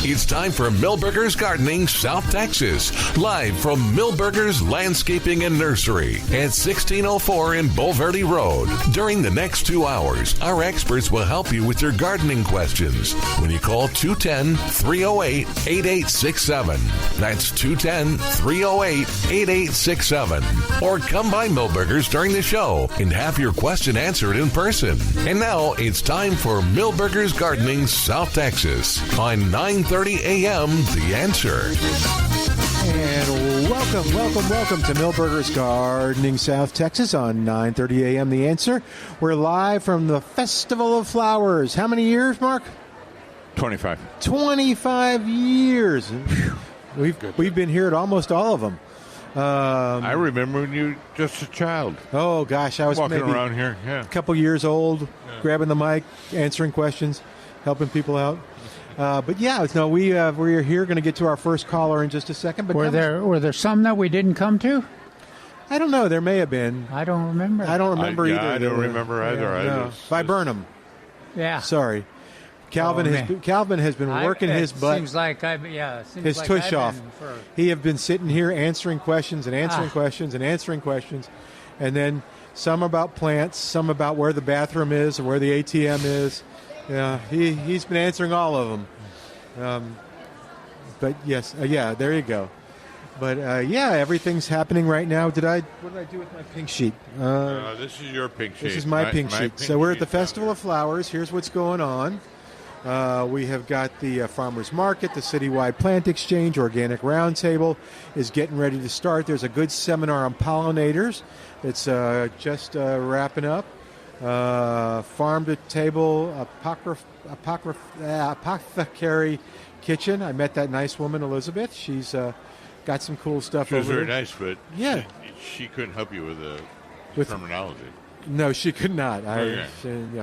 It's time for Milberger's Gardening South Texas, live from Milberger's Landscaping and Nursery at 1604 in Bulverde Road. During the next 2 hours, our experts will help you with your gardening questions when you call 210-308-8867. That's 210-308-8867. Or come by Milberger's during the show and have your question answered in person. And now it's time for Milberger's Gardening South Texas on 9:30 a.m. The Answer. And welcome to Milberger's Gardening South Texas on 9:30 a.m. The Answer. We're live from the Festival of Flowers. How many years, Mark? 25. 25 years. We've been here at almost all of them. I remember when you were just a child. Oh, gosh. I was walking maybe around here, a couple years old, grabbing the mic, answering questions, helping people out. But yeah, no, we're here going to get to our first caller in just a second. But were there some that we didn't come to? I don't know. There may have been. I don't remember. I don't remember either. I don't remember either. No. Viburnum. Yeah. Sorry. Calvin has been working his butt. Seems like his tush off. He have been sitting here answering questions and answering questions and answering questions, and then some about plants, some about where the bathroom is or where the ATM is. Yeah, he's been answering all of them. But yes, there you go. But everything's happening right now. What did I do with my pink sheet? This is your pink sheet. This is my pink sheet. So we're at the Festival of Flowers. Here's what's going on. We have got the Farmers Market, the Citywide Plant Exchange, Organic Roundtable is getting ready to start. There's a good seminar on pollinators. It's just wrapping up. Farm to Table Apothecary Kitchen. I met that nice woman, Elizabeth. She's got some cool stuff over there. She was very there. nice, but she couldn't help you with terminology. No, she could not.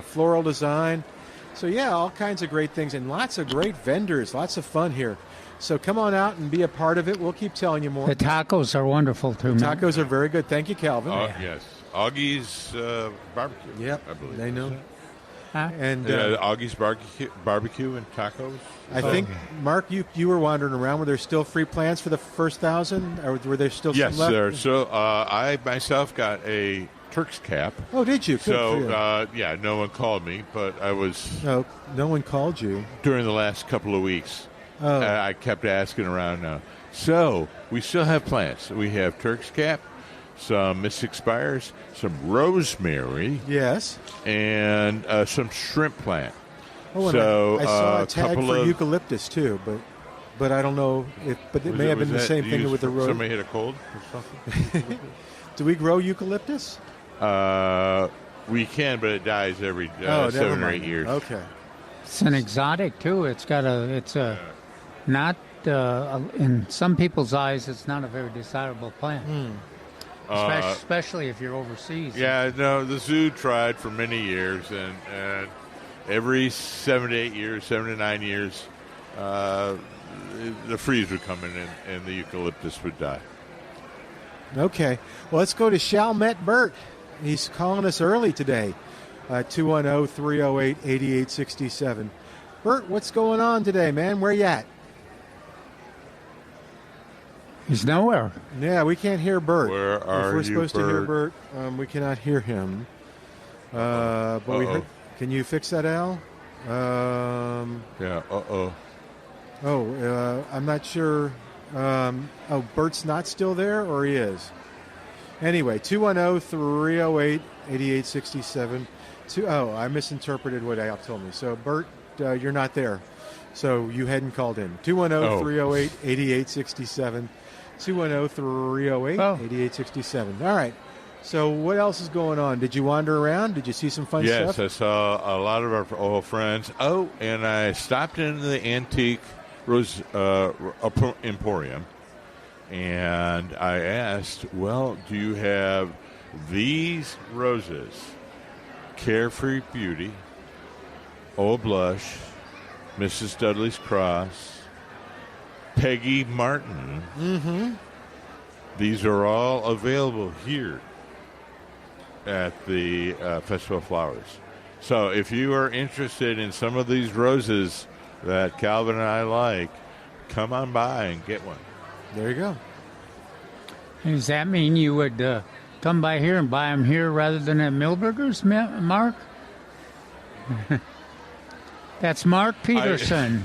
Floral design. So, all kinds of great things and lots of great vendors, lots of fun here. So come on out and be a part of it. We'll keep telling you more. The tacos are wonderful, too. The tacos are very good. Thank you, Calvin. Yes. Augie's Barbecue. Yep, I believe. they know. Huh? And Augie's Barbecue and Tacos. I think, Mark, you were wandering around. Were there still free plants for the first 1,000? Or were there still some left? Yes, there. So I myself got a Turk's cap. Oh, did you? Good so, for you. no one called me, but I was... No one called you? During the last couple of weeks. Oh. I kept asking around now. So, we still have plants. We have Turk's cap, some Mystic Spires, some rosemary. Yes. And some shrimp plant. Oh, so, I saw a tag for eucalyptus, too, but I don't know but it may have been the same thing with the rose. Somebody hit a cold or something? Do we grow eucalyptus? We can, but it dies every 7 or 8 years. Okay. It's an exotic too. In some people's eyes, it's not a very desirable plant. Especially if you're overseas. Yeah, no, the zoo tried for many years, and every 7 to 9 years, the freeze would come in and the eucalyptus would die. Okay. Well, let's go to Chalmette Burt. He's calling us early today. 210-308-8867. Burt, what's going on today, man? Where you at? He's nowhere. Yeah, we can't hear Burt. Where are if we're supposed Burt? to hear Burt, we cannot hear him. But we heard, can you fix that, Al? I'm not sure. Bert's not still there, or he is? Anyway, 210-308-8867. I misinterpreted what Al told me. So, Bert, you're not there. So, you hadn't called in. 210-308-8867. 210-308-8867. All right. So, what else is going on? Did you wander around? Did you see some fun stuff? Yes, I saw a lot of our old friends. Oh, and I stopped in the antique Rose Emporium, and I asked, well, do you have these roses? Carefree Beauty, Old Blush, Mrs. Dudley's Cross, Peggy Martin. Mm-hmm. These are all available here at the Festival of Flowers. So if you are interested in some of these roses that Calvin and I like, come on by and get one. There you go. Does that mean you would come by here and buy them here rather than at Milberger's, Mark? That's Mark Peterson.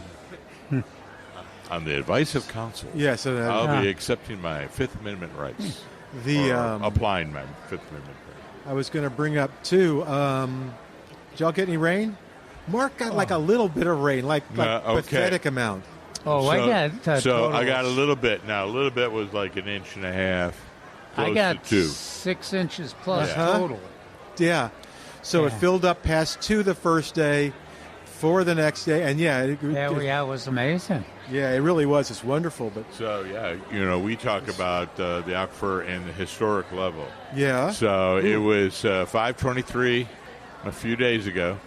On the advice of counsel, Yeah, so that, I'll be accepting my Fifth Amendment rights. Applying my Fifth Amendment rights. I was going to bring up, too, did y'all get any rain? Mark got like a little bit of rain, like pathetic amount. Oh, I got I got a little bit. Now, a little bit was like an inch and a half. I got to 2. 6 inches plus total. Yeah. So it filled up past 2 the first day, 4 the next day, and it was amazing. Yeah, it really was. It's wonderful. But so, we talk about the aquifer and the historic level. Yeah. So it was 5:23 a few days ago.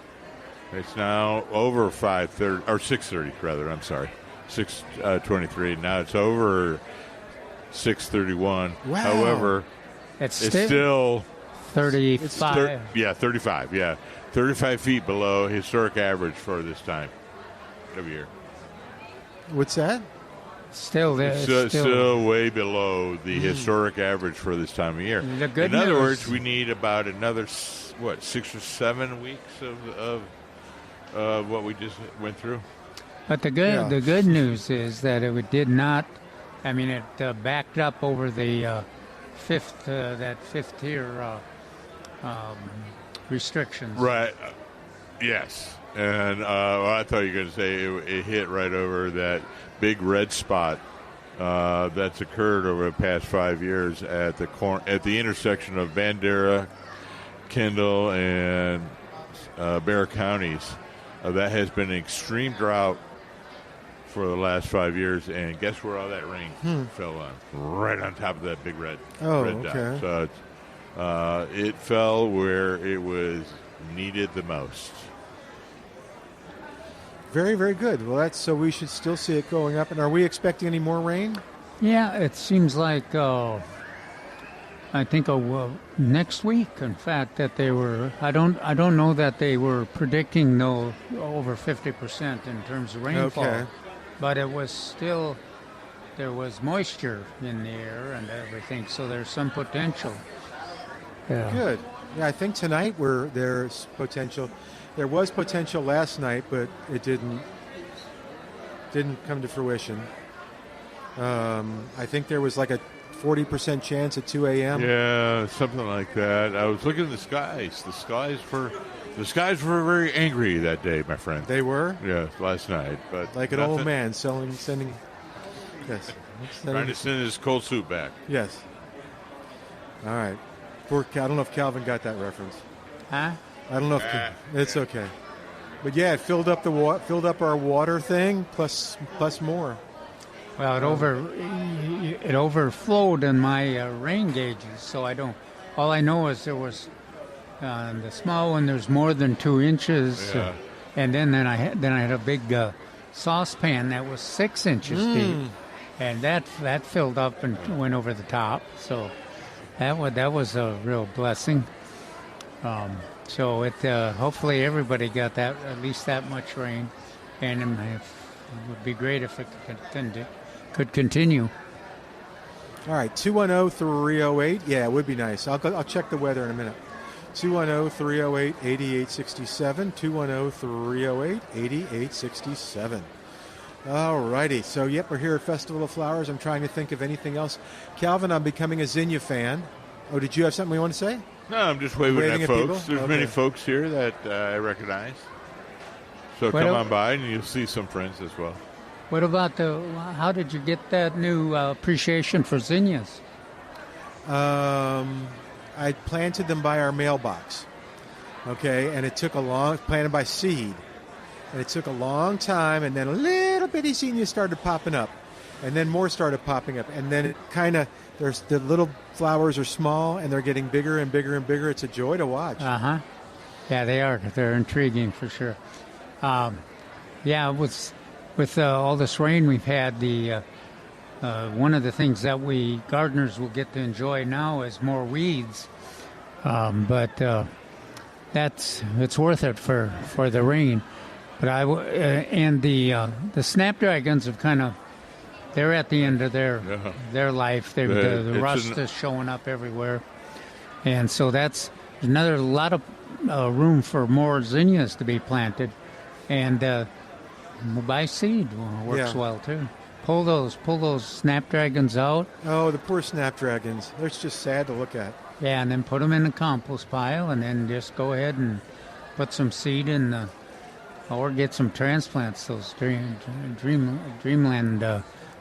It's now over 5:30 or 6:30 rather. I'm sorry, 6:23. Now it's over 6:31. Wow. However, it's still 35. 35. Yeah, 35 feet below historic average for this time of year. What's that? Still there. Still way below the historic average for this time of year. In other words, we need about another 6 or 7 weeks of what we just went through. But the good news is that it did not. I mean, it backed up over the fifth tier restrictions. Right. Yes. And I thought you were going to say it hit right over that big red spot that's occurred over the past 5 years at the intersection of Bandera, Kendall, and Bexar counties. That has been an extreme drought for the last 5 years, and guess where all that rain fell on? Right on top of that big red dot. So it fell where it was needed the most. Very, very good. Well, so we should still see it going up. And are we expecting any more rain? Yeah, it seems like I think next week. In fact, that they were. I don't know that they were predicting over 50% in terms of rainfall. Okay. But it was still, there was moisture in the air and everything, so there's some potential. Yeah. Good. Yeah, I think tonight there's potential. There was potential last night, but it didn't come to fruition. I think there was like a 40% chance at 2 a.m. Yeah, something like that. I was looking at the skies. The skies were very angry that day, my friend. They were? Yeah, last night. But like an old man sending. Yes. Trying to send his cold soup back. Yes. All right. I don't know if Calvin got that reference. Huh? I don't know if it's okay. But yeah, it filled up our water thing plus more. Well, it overflowed in my rain gauges, so I don't. All I know is there was the small one. There's more than 2 inches, and then I had a big saucepan that was 6 inches deep, and that filled up and went over the top. So that was a real blessing. So hopefully everybody got that, at least that much rain, and it would be great if it could continue. All right, 210-308. Yeah, it would be nice. I'll check the weather in a minute. 210-308-8867. 210-308-8867. All righty. So, we're here at Festival of Flowers. I'm trying to think of anything else. Calvin, I'm becoming a zinnia fan. Oh, did you have something you want to say? No, I'm just waving at folks. People? There's many folks here that I recognize. So come on by and you'll see some friends as well. What about how did you get that new appreciation for zinnias? I planted them by our mailbox. Okay, and it took planted by seed. And it took a long time, and then a little bitty zinnias started popping up. And then more started popping up. And then it the little flowers are small, and they're getting bigger and bigger and bigger. It's a joy to watch. Uh-huh. Yeah, they are. They're intriguing for sure. With all this rain we've had, one of the things that we gardeners will get to enjoy now is more weeds. But it's worth it for the rain. But and the snapdragons have they're at the end of their life. The rust is showing up everywhere, and so that's another lot of room for more zinnias to be planted, and buy seed works well too. Pull those snapdragons out. Oh, the poor snapdragons. They're just sad to look at. Yeah, and then put them in the compost pile, and then just go ahead and put some seed in or get some transplants. Those dreamland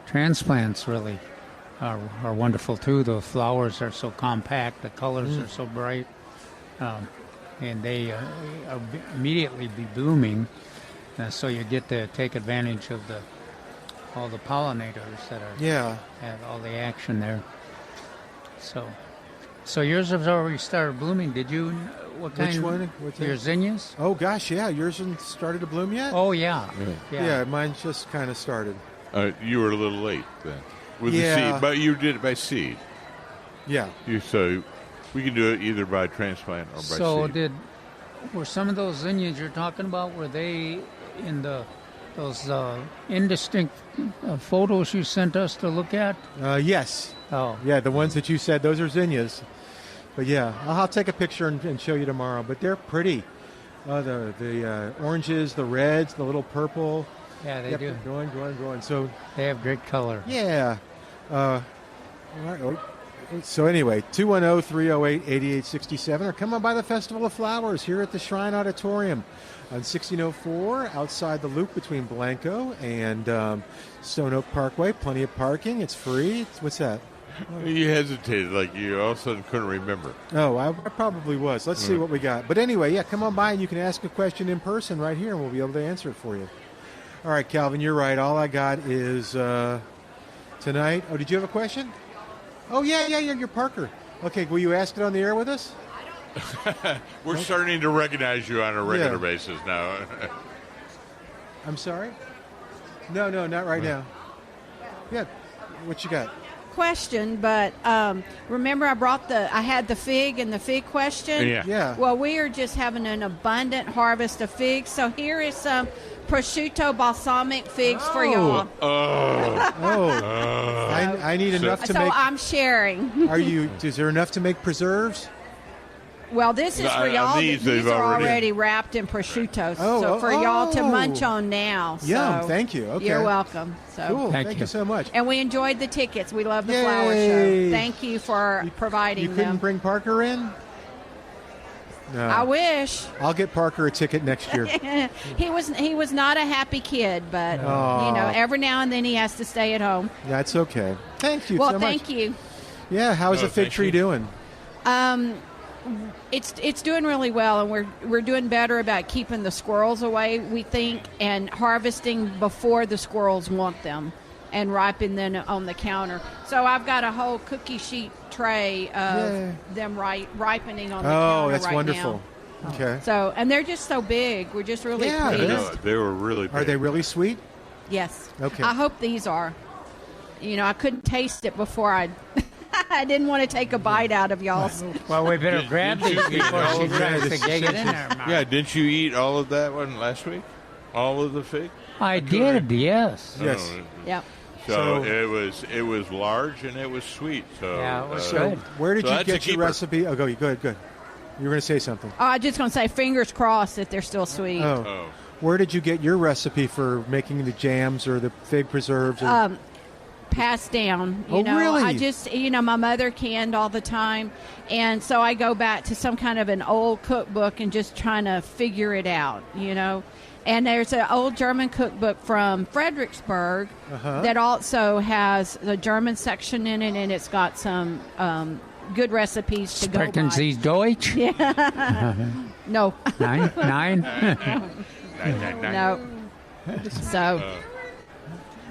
transplants really are wonderful too. The flowers are so compact, the colors are so bright, and they immediately be blooming. So you get to take advantage of all the pollinators that have all the action there. So yours has already started blooming. Did you? What kind? Which one? Your zinnias? Oh gosh, yeah. Yours hasn't started to bloom yet? Oh yeah. Yeah, mine just kind of started. You were a little late then with the seed, but you did it by seed. Yeah. So we can do it either by transplant or by seed. Were some of those zinnias you're talking about, were they in those indistinct photos you sent us to look at? Yes. Oh. Yeah, the ones that you said, those are zinnias. But yeah, I'll take a picture and show you tomorrow. But they're pretty. The oranges, the reds, the little purple. Yeah, they do. Growing. So they have great color. Yeah. All right. So anyway, 210-308-8867, or come on by the Festival of Flowers here at the Shrine Auditorium on 1604 outside the loop between Blanco and Stone Oak Parkway. Plenty of parking. It's free. What's that? You hesitated like you all of a sudden couldn't remember. Oh, I probably was. Let's see what we got. But anyway, yeah, come on by and you can ask a question in person right here and we'll be able to answer it for you. All right, Calvin, you're right. All I got is tonight. Oh, did you have a question? Oh, yeah, you're Parker. Okay, will you ask it on the air with us? We're starting to recognize you on a regular basis now. I'm sorry? No, not right now. Yeah, what you got? Question, but remember I had the fig and the fig question? Yeah. Well, we are just having an abundant harvest of figs, so here is some prosciutto balsamic figs for y'all. I need enough to make. So I'm sharing. Is there enough to make preserves? Well, this is for y'all. These are already wrapped in prosciutto, so for y'all to munch on now. Yum, so thank you. Okay. You're welcome. So cool. Thank you so much. And we enjoyed the tickets. We love the flower show. Thank you for providing them. You couldn't bring Parker in? No. I wish. I'll get Parker a ticket next year. He was not a happy kid, but every now and then he has to stay at home. That's okay. Thank you. Well, so thank much. you. Yeah, how's the fig tree doing? It's doing really well, and we're doing better about keeping the squirrels away, we think, and harvesting before the squirrels want them, and ripen them on the counter. So I've got a whole cookie sheet tray of them ripening on the counter. Oh, that's right wonderful. Now. Okay. So, and they're just so big. We're just really pleased. They were really big. Are they really sweet? Yes. Okay. I hope these are. I couldn't taste it before I didn't want to take a bite out of y'all's. Well, we better grab these before she tries to get it in there. Yeah, didn't you eat all of that one last week? All of the fig? I did, yes. Yes. Yep. So it was large and it was sweet. So yeah, it was good. Where did you get your recipe? Oh, go ahead. You were going to say something. Oh, I'm just going to say fingers crossed that they're still sweet. Oh. Where did you get your recipe for making the jams or the fig preserves? Passed down. Really? I just, my mother canned all the time. And so I go back to some kind of an old cookbook and just trying to figure it out, And there's an old German cookbook from Fredericksburg that also has the German section in it, and it's got some good recipes to go by. Sprechen Sie Deutsch? Yeah. No. Nine? No. So...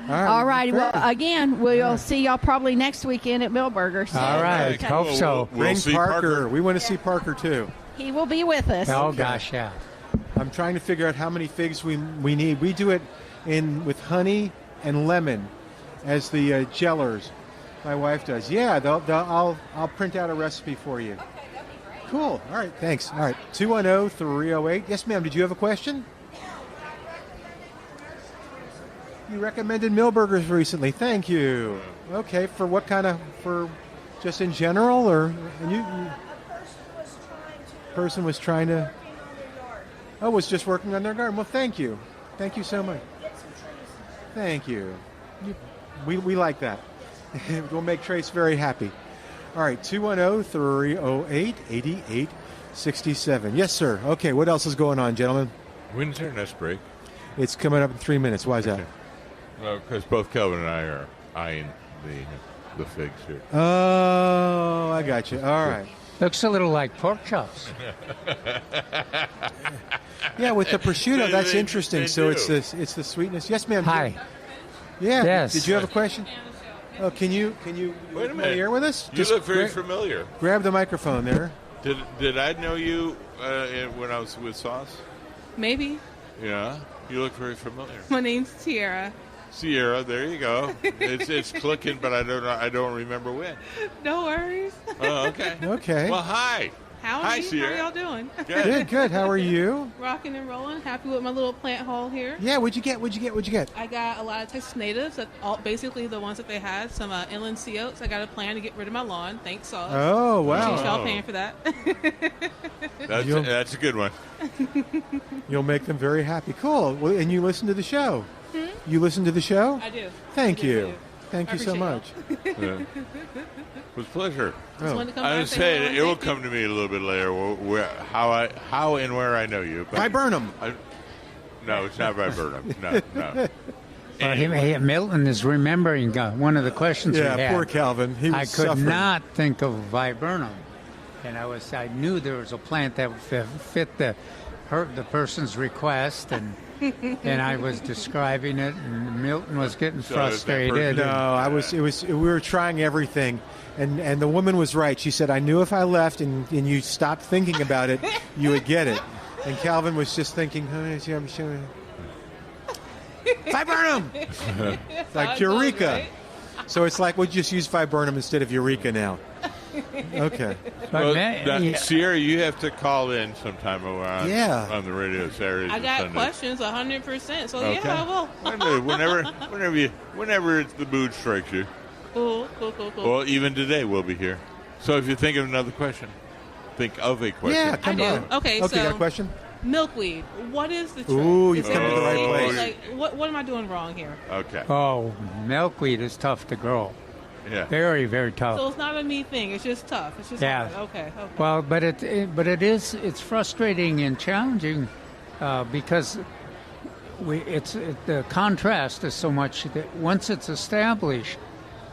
All right. Well, again, we'll see y'all probably next weekend at Millburgers. So. All right. Hope so. Bring Parker. We want to see Parker, too. He will be with us. Oh, gosh, yeah. I'm trying to figure out how many figs we need. We do it with honey and lemon as the gellers. My wife does. Yeah, I'll print out a recipe for you. Cool. All right. Thanks. All right. 210-308. Yes, ma'am. Did you have a question? You recommended Millburgers recently. Thank you. Okay, for what kind of, for just in general, or person was trying to, was just working on their garden. Well, thank you. Thank you so much. Thank you. We like that. We'll make Trace very happy. All right, 210-308-8867. Yes, sir. Okay, what else is going on, gentlemen? When's our next break? It's coming up in 3 minutes. Why is that? Well, because both Kelvin and I are eyeing the figs here. Oh, I got you. All right. Looks a little like pork chops. Yeah, with the prosciutto, that's interesting. They So do. it's the sweetness. Yes, ma'am. Hi. Yeah. Yes. Did you have a question? Oh, can you Wait a minute. here with us? You look very familiar. Grab the microphone there. Did I know you when I was with Sauce? Maybe. Yeah, you look very familiar. My name's Tiara. Sierra, there you go. It's clicking, but I don't remember when. No worries. Oh, okay. Okay. Well, hi. Howdy. Hi, Sierra. How y'all doing? Good, good. How are you? Rocking and rolling. Happy with my little plant haul here. Yeah, what'd you get? I got a lot of Texas natives, basically the ones that they had. Some inland sea oats. I got a plan to get rid of my lawn. Thanks, Sauce. Oh, wow. Appreciate y'all paying for that. That's a good one. You'll make them very happy. Cool. Well, and you listen to the show? You listen to the show? I do. Thank I you. do. Thank you so much. Yeah. It was a pleasure. Just wanted to come I by was and say hello saying and it will thank you. come to me a little bit later how and where I know you. But Viburnum. No, it's not Viburnum. No. Milton is remembering one of the questions we Yeah, had. poor Calvin. He was I could suffering. not think of viburnum, and I knew there was a plant that would fit the person's request, and I was describing it, and Milton was getting So is that frustrated. No, we were trying everything, and the woman was right. She said, I knew if I left and you stopped thinking about it, you would get it. And Calvin was just thinking, Viburnum! Like Eureka. So it's like we'll just use Viburnum instead of Eureka now. Okay. Well, yeah. Sierra, you have to call in sometime on the radio Saturdays. I and got Sundays. questions 100%. So Okay. yeah, I will. whenever the mood strikes you. Cool. Well, even today we'll be here. So if you think of another question, think of a question. Yeah, I come do. on. Okay, Okay, so got a question? milkweed. What is the trick? Ooh, Is you've there come to the a right secret? place. Like, what am I doing wrong here? Okay. Oh, milkweed is tough to grow. Yeah. Very, very tough. So it's not a me thing. It's just tough. It's just Yeah. hard. Okay. Well, but it's frustrating and challenging because the contrast is so much that once it's established,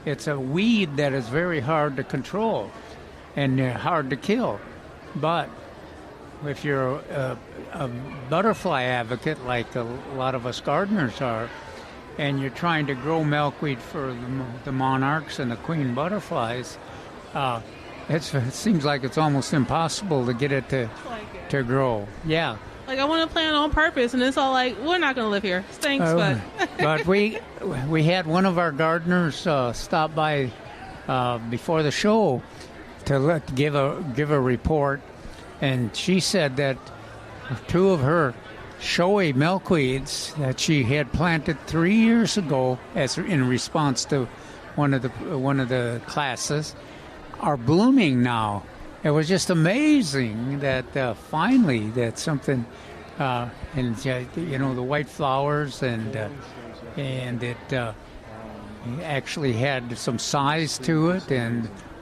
it's a weed that is very hard to control and hard to kill. But if you're a butterfly advocate, like a lot of us gardeners are, and you're trying to grow milkweed for the monarchs and the queen butterflies, it seems like it's almost impossible to get it to grow. Yeah. Like I want to plant on purpose, and it's all like, we're not going to live here. Thanks, but But we had one of our gardeners stop by before the show to give a report, and she said that two of her showy milkweeds that she had planted 3 years ago, as in response to one of the classes, are blooming now. It was just amazing that finally that something, and the white flowers and it actually had some size to it,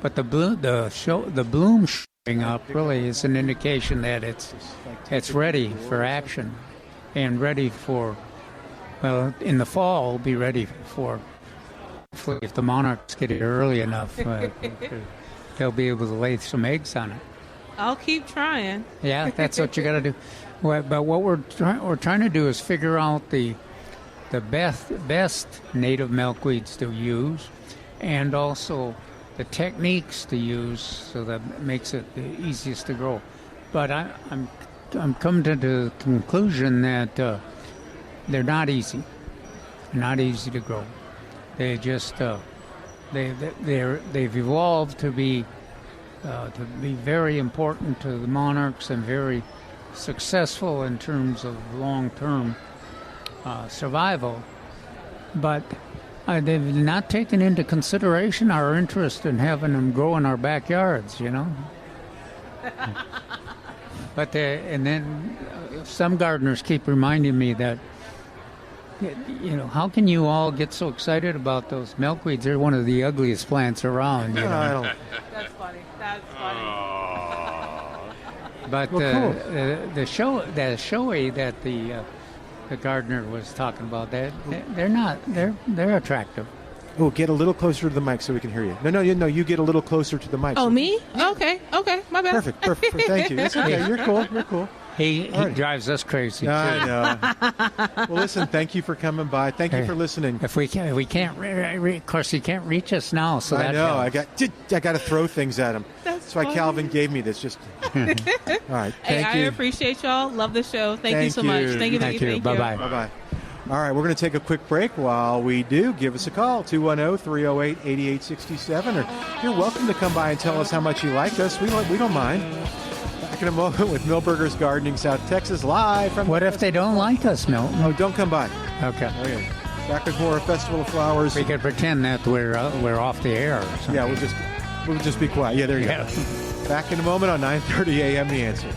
but the bloom showing up really is an indication that it's ready for action and ready for, well, in the fall be ready for, hopefully if the monarchs get it early enough, they'll be able to lay some eggs on it. I'll keep trying. Yeah, that's what you got to do. Well, but what we're trying to do is figure out the best native milkweeds to use, and also the techniques to use, so that makes it the easiest to grow. But I'm coming to the conclusion that they're not easy. They're not easy to grow. They just they've evolved to be very important to the monarchs and very successful in terms of long-term survival. but they've not taken into consideration our interest in having them grow in our backyards, you know. But and then some gardeners keep reminding me that, you know, how can you all get so excited about those milkweeds? They're one of the ugliest plants around. You know? I don't. That's funny. That's funny. But Well, the showy that the gardener was talking about, they're attractive. Oh, get a little closer to the mic so we can hear you. No, you get a little closer to the mic. Oh, me? Okay, my bad. Perfect. Thank you. That's okay. You're cool. He drives us crazy. I know. Well, listen, thank you for coming by. Thank you for listening. If we can't, of course, you can't reach us now. So I that know. helps. I got to throw things at him. That's why funny. Calvin gave me this. Just all right. Hey, Thank I you. appreciate y'all. Love the show. Thank you Thank so much. you. Thank you. Bye bye. Bye-bye. All right, we're going to take a quick break. While we do, give us a call, 210-308-8867. Or you're welcome to come by and tell us how much you like us. We don't mind. Back in a moment with Milberger's Gardening, South Texas, live from... What if they don't like us, Milton? Oh, don't come by. Okay. Okay. Back with more Festival of Flowers. We could pretend that we're off the air or something. Yeah, we'll just be quiet. Yeah, there you go. Back in a moment on 9:30 a.m. The Answer.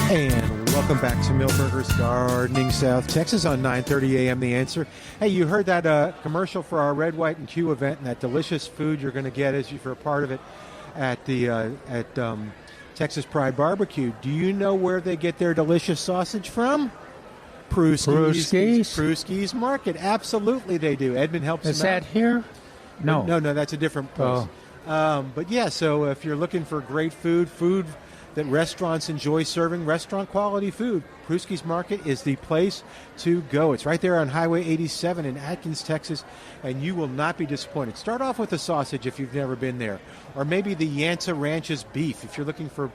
And welcome back to Milberger's Gardening, South Texas on 9:30 a.m. The Answer. Hey, you heard that commercial for our Red, White, and Q event, and that delicious food you're going to get for a part of it at the Texas Pride Barbecue. Do you know where they get their delicious sausage from? Prusky's Market. Absolutely, they do. Edmund helps Is them out. that here? No. No, that's a different place. But yeah, so if you're looking for great food that restaurants enjoy serving, restaurant quality food, Prusky's Market is the place to go. It's right there on Highway 87 in Atkins, Texas, and you will not be disappointed. Start off with the sausage if you've never been there, or maybe the Yanta Ranch's beef if you're looking for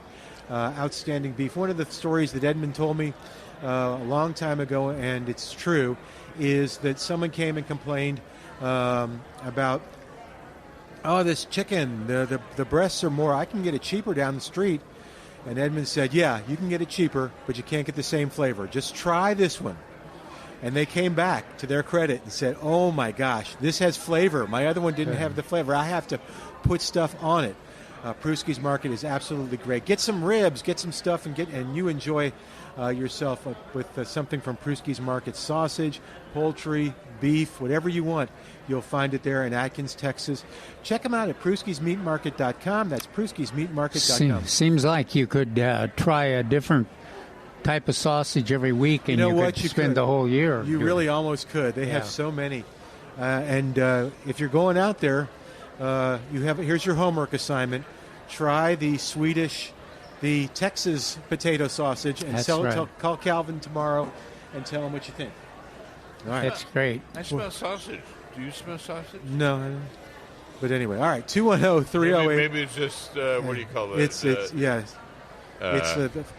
outstanding beef. One of the stories that Edmund told me a long time ago, and it's true, is that someone came and complained about, this chicken, the breasts are more, I can get it cheaper down the street. And Edmund said, yeah, you can get it cheaper, but you can't get the same flavor. Just try this one. And they came back, to their credit, and said, oh my gosh, this has flavor. My other one didn't have the flavor. I have to put stuff on it. Prusky's Market is absolutely great. Get some ribs, get some stuff, and you enjoy yourself with something from Prusky's Market. Sausage, poultry, beef, whatever you want. You'll find it there in Atkins, Texas. Check them out at pruskysmeatmarket.com. That's pruskysmeatmarket.com. Seems like you could try a different type of sausage every week, and you could spend the whole year. You really almost could. They have so many. And if you're going out there, here's your homework assignment. Try the Texas potato sausage and call Calvin tomorrow and tell him what you think. All right. That's great. I smell sausage. Do you smell sausage? No. But anyway, all right, 210-308. Maybe it's just, what do you call it? It's the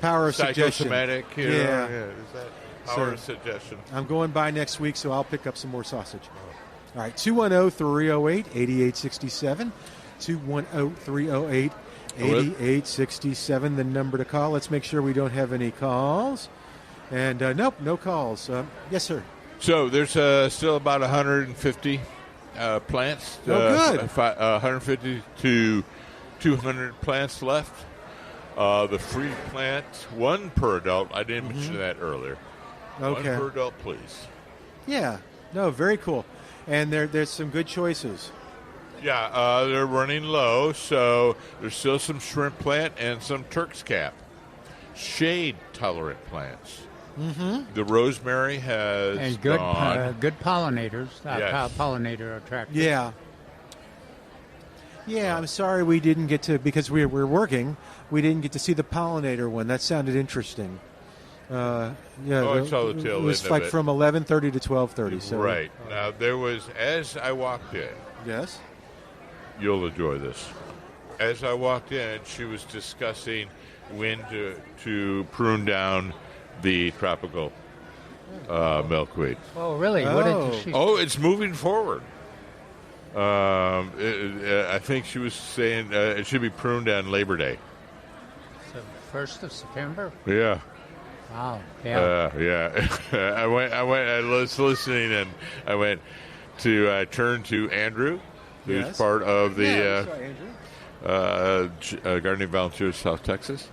power of suggestion. Psychosomatic. Yeah. Is that power of suggestion? I'm going by next week, so I'll pick up some more sausage. All right, 210-308-8867. 210-308-8867, the number to call. Let's make sure we don't have any calls. And nope, no calls. Yes, sir. So there's still about 150 plants. Good. 150 to 200 plants left. The free plant, one per adult. I didn't mention that earlier. Okay. One per adult, please. Yeah. No, very cool. And there's some good choices. Yeah, they're running low, so there's still some shrimp plant and some Turk's cap. Shade-tolerant plants. Mm-hmm. The rosemary has and good pollinators. Yes. Pollinator attractors. Yeah. Yeah, I'm sorry we didn't get to, because we were working, we didn't get to see the pollinator one. That sounded interesting. I saw the tail It was end like of it. from 11:30 to 12:30. So Right. Now, there was, as I walked in, yes. you'll enjoy this. As I walked in, she was discussing when to prune down the tropical milkweed. Oh, really? Oh. What did she? Oh, it's moving forward. I think she was saying it should be pruned on Labor Day. So 1st of September? Yeah. Wow. Yeah. Yeah. I was listening, and I went to turn to Andrew, who's Yes. part of the Andrew. Gardening Volunteers South Texas.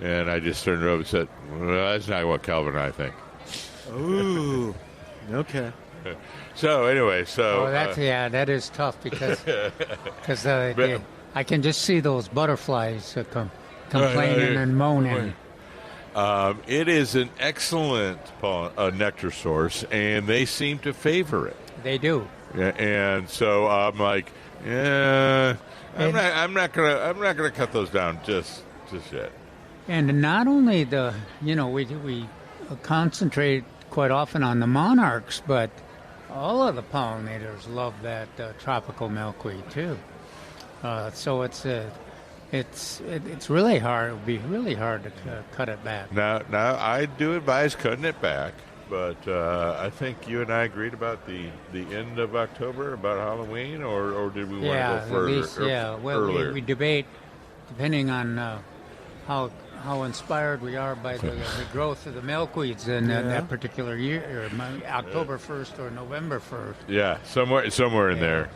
And I just turned over and said, well, that's not what Calvin and I think. Ooh. Okay. So anyway, That is tough because I can just see those butterflies complaining and moaning. It is an excellent nectar source, and they seem to favor it. They do. Yeah, and so I'm like, I'm not gonna cut those down just yet. And not only we concentrate quite often on the monarchs, but all of the pollinators love that tropical milkweed too. So it's really hard. It would be really hard to cut it back. Now I do advise cutting it back, but I think you and I agreed about the end of October, about Halloween, or did we want to go further? At least, earlier? We debate depending on how inspired we are by the growth of the milkweeds in that particular year, or October 1st or November 1st. Yeah, somewhere in there.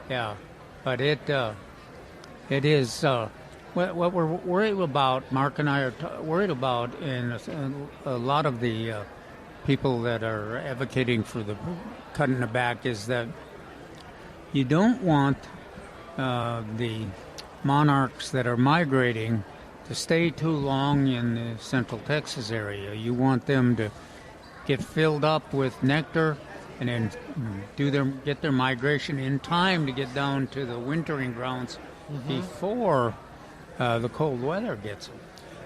Yeah, but it is what we're worried about. Mark and I are worried about, and a lot of the people that are advocating for the cutting it back is that you don't want the monarchs that are migrating to stay too long in the Central Texas area. You want them to get filled up with nectar and then get their migration in time to get down to the wintering grounds before the cold weather gets them.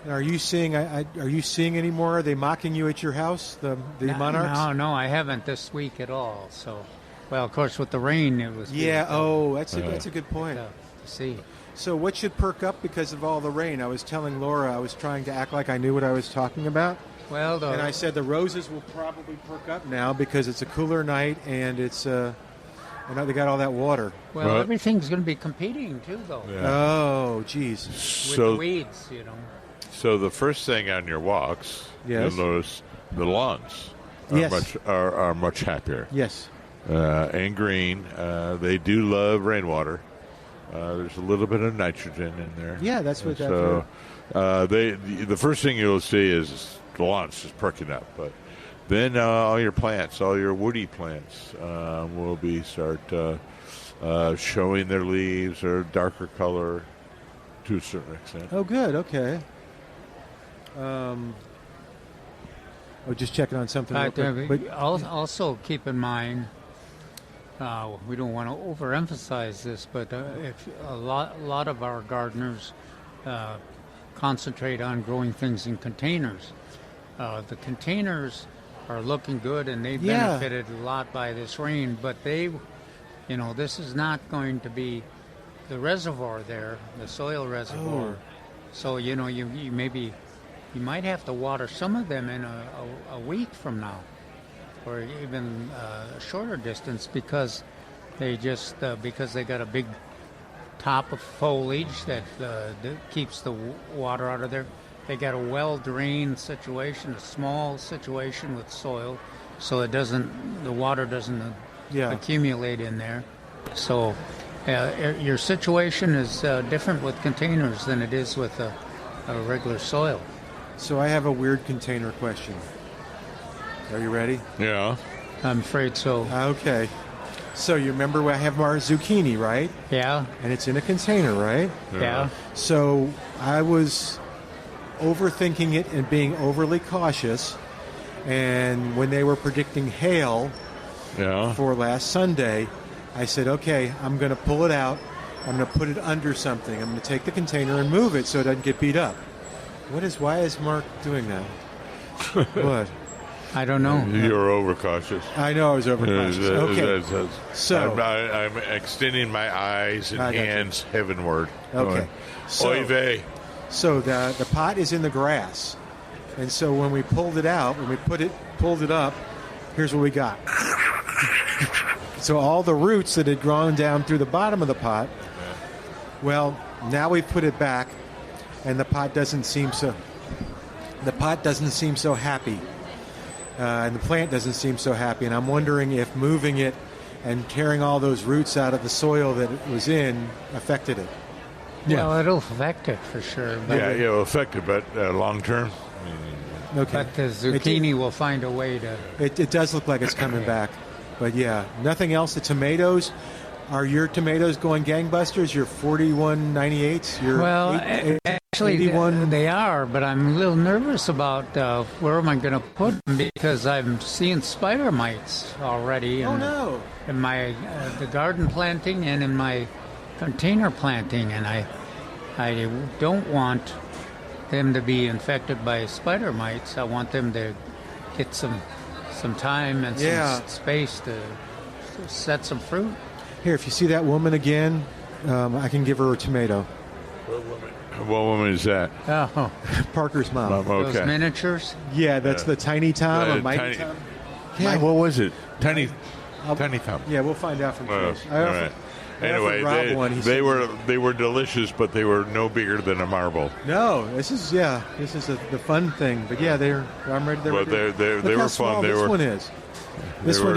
Now, are you seeing any more? Are they mocking you at your house, the monarchs? No, I haven't this week at all. So, well, of course, with the rain, it was that's a good point. To see. So what should perk up because of all the rain? I was telling Laura I was trying to act like I knew what I was talking about. Well, and I said the roses will probably perk up now because it's a cooler night and it's they got all that water. Well, everything's going to be competing too, though. Yeah. Oh, geez. With the weeds, So the first thing on your walks, yes, you'll notice the lawns are much happier. Yes. And green. They do love rainwater. There's a little bit of nitrogen in there. Yeah, that's what so the first thing you'll see is the lawns just perking up, but then all your plants, all your woody plants, will start showing their leaves or darker color to a certain extent. Oh, good. Okay. Just checking on something. But also keep in mind. We don't want to overemphasize this, but if a lot of our gardeners concentrate on growing things in containers. The containers are looking good, and they've benefited a lot by this rain. But this is not going to be the reservoir there, the soil reservoir. So you might have to water some of them in a week from now, or even a shorter distance, because they got a big top of foliage that keeps the water out of there. They got a well-drained situation, a small situation with soil, so the water doesn't accumulate in there. So your situation is different with containers than it is with a regular soil. So I have a weird container question. Are you ready? Yeah. I'm afraid so. Okay. So you remember I have our zucchini, right? Yeah. And it's in a container, right? Yeah. So I was overthinking it and being overly cautious. And when they were predicting hail for last Sunday, I said, okay, I'm going to pull it out. I'm going to put it under something. I'm going to take the container and move it so it doesn't get beat up. Why is Mark doing that? What? I don't know. You're overcautious. I know I was overcautious. Okay. So I'm extending my eyes and hands heavenward. Okay. Oy vey. So the pot is in the grass. And so when we pulled it out, when we pulled it up, here's what we got. So all the roots that had grown down through the bottom of the pot, well, now we've put it back, and the pot doesn't seem so... the pot doesn't seem so happy, and the plant doesn't seem so happy. And I'm wondering if moving it and tearing all those roots out of the soil that it was in affected it. Well, it'll affect it for sure. But, Yeah, it'll affect it, but long term. Okay. but the zucchini will find a way to. It does look like it's coming back. But yeah, nothing else. The tomatoes, are your tomatoes going gangbusters? Your 4198s? Your Well, actually, 81? they are, but I'm a little nervous about where am I going to put them because I'm seeing spider mites already. Oh no! In my the garden planting and in my container planting, and I don't want them to be infected by spider mites. I want them to get some time and some space to set some fruit. Here, if you see that woman again, I can give her a tomato. What woman is that? Oh, Parker's mom. those Okay. miniatures. Yeah, that's the Tiny Tom or Mighty Tiny- Tom. Yeah, what was it? Tiny Thumb. Yeah, we'll find out from Oh, Chris. all right. Anyway, Rob they were delicious, but they were no bigger than a marble. No, this is the fun thing. But yeah, I'm ready. Well, they Look were how fun. small They this were. one is. This They one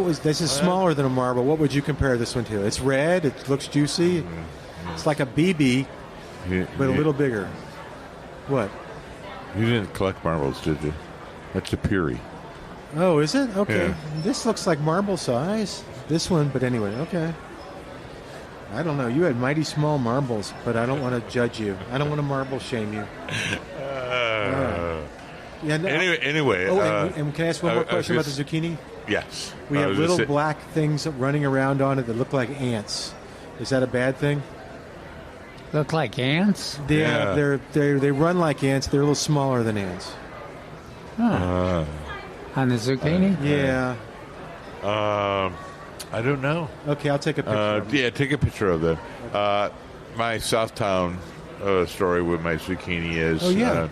were- this is smaller than a marble. What would you compare this one to? It's red. It looks juicy. It's like a BB, but a little bigger. What? You didn't collect marbles, did you? That's a Puri. Oh, is it? Okay. Yeah. This looks like marble size. This one, but anyway, okay. I don't know. You had mighty small marbles, but I don't want to judge you. I don't want to marble shame you. Yeah, no, Anyway. Oh, and can I ask one more question about the zucchini? Yes. We I have was little just say- black things running around on it that look like ants. Is that a bad thing? Look like ants. Yeah. They run like ants. They're a little smaller than ants. On the zucchini. Yeah. I don't know. Okay, I'll take a picture. of them. Yeah, take a picture of them. My Southtown story with my zucchini is Oh, yeah.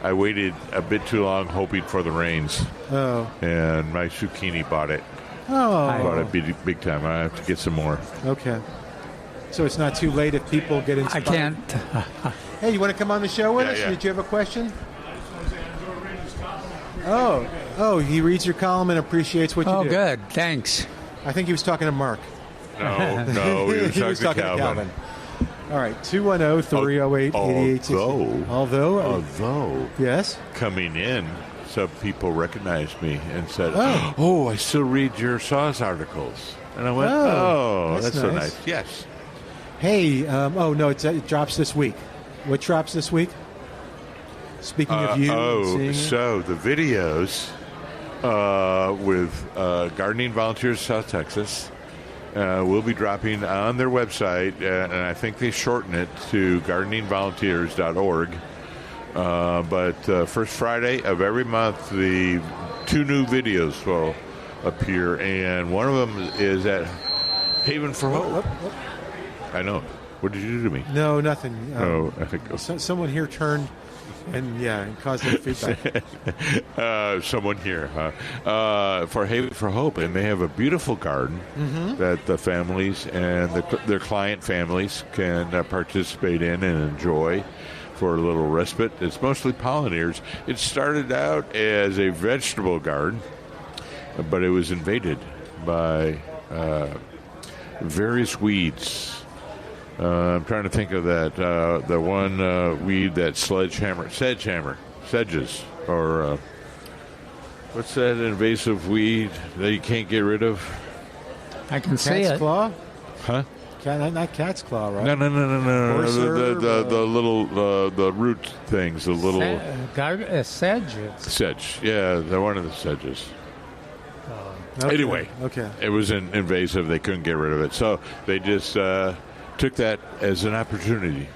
I waited a bit too long hoping for the rains, Oh. and my zucchini bought it. Bought Oh. it big time. I have to get some more. Okay. So it's not too late if people get I inspired. can't. Hey, you want to come on the show with Yeah, us? yeah. Did you have a question? Oh, he reads your column and appreciates what you Oh, do. good. Thanks. I think he was talking to Mark. No, he was talking to Calvin. All right, 210-308-8860. Although, yes? Coming in, some people recognized me and said, Oh. "Oh, I still read your Saws articles." And I went, Oh, "Oh, that's that's so nice. nice." Yes. Hey, oh no, it drops this week. What drops this week? Speaking of you, and seeing it? So the videos with Gardening Volunteers South Texas will be dropping on their website, and I think they shorten it to gardeningvolunteers.org. But first Friday of every month, the 2 new videos will appear, and one of them is at Haven for Hope. I know. What did you do to me? No, nothing. I think Someone here turned and caused a feedback. someone here for Haven for Hope, and they have a beautiful garden that the families and their client families can participate in and enjoy for a little respite. It's mostly pollinators. It started out as a vegetable garden, but it was invaded by various weeds. I'm trying to think of that. The one weed that sedges, or what's that invasive weed that you can't get rid of? I can see Cat's it. claw? Huh? Not cat's claw, right? No. Horse herb, The little the root things, the little Sedge. sedge. Yeah, they're one of the sedges. Okay. Anyway, Okay. it was invasive. They couldn't get rid of it, so they just took that as an opportunity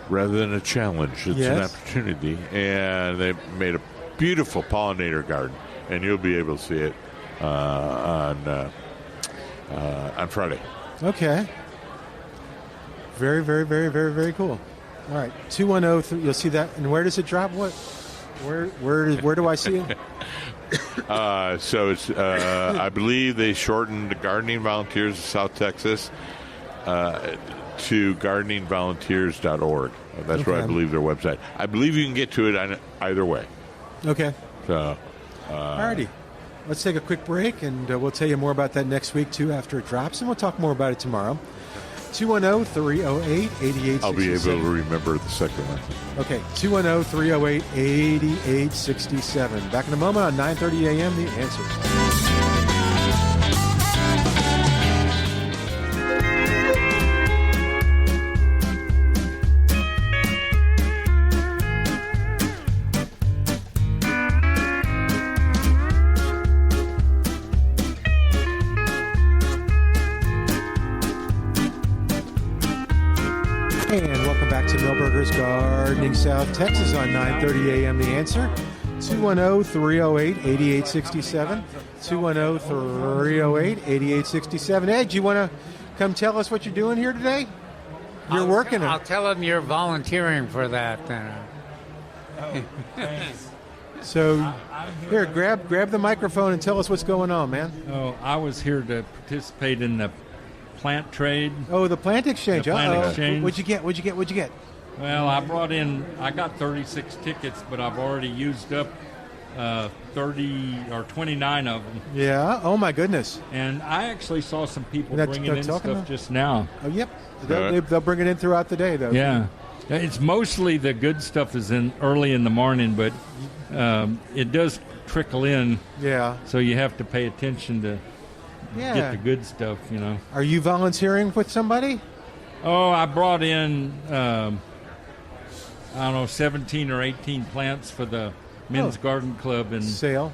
rather than a challenge. It's an Yes. opportunity, and they made a beautiful pollinator garden, and you'll be able to see it on Friday. Okay. Very, very, very, very, very cool. All right, 210. You'll see that. And where does it drop? What? Where do I see it? So it's I believe they shortened Gardening Volunteers of South Texas to gardeningvolunteers.org. That's where I Okay. believe their website. I believe you can get to it on either way. Okay. So, Alrighty. Let's take a quick break, and we'll tell you more about that next week, too, after it drops, and we'll talk more about it tomorrow. 210-308-8867. I'll be able to remember the second one. Okay, 210-308-8867. Back in a moment on 9:30 a.m., The Answer. And welcome back to Millburgers Gardening South Texas on 9:30 a.m. The Answer. 210-308-8867. 210-308-8867. Ed, do you want to come tell us what you're doing here today? You're working. I'll tell them you're volunteering for that. So here, grab the microphone and tell us what's going on, man. Oh, I was here to participate in the plant trade. Oh, the plant exchange. The plant Uh-oh. exchange. What'd you get? Well, I got 36 tickets, but I've already used up 30 or 29 of them. Yeah. Oh my goodness. And I actually saw some people That's bringing in talking stuff about? just now. Oh, yep. They'll bring it in throughout the day, though. Yeah. It's mostly the good stuff is in early in the morning, but it does trickle in. Yeah. So you have to pay attention to Yeah. get the good stuff, you know. Are you volunteering with somebody? Oh, I brought in, 17 or 18 plants for the Men's Garden Club. And Sale.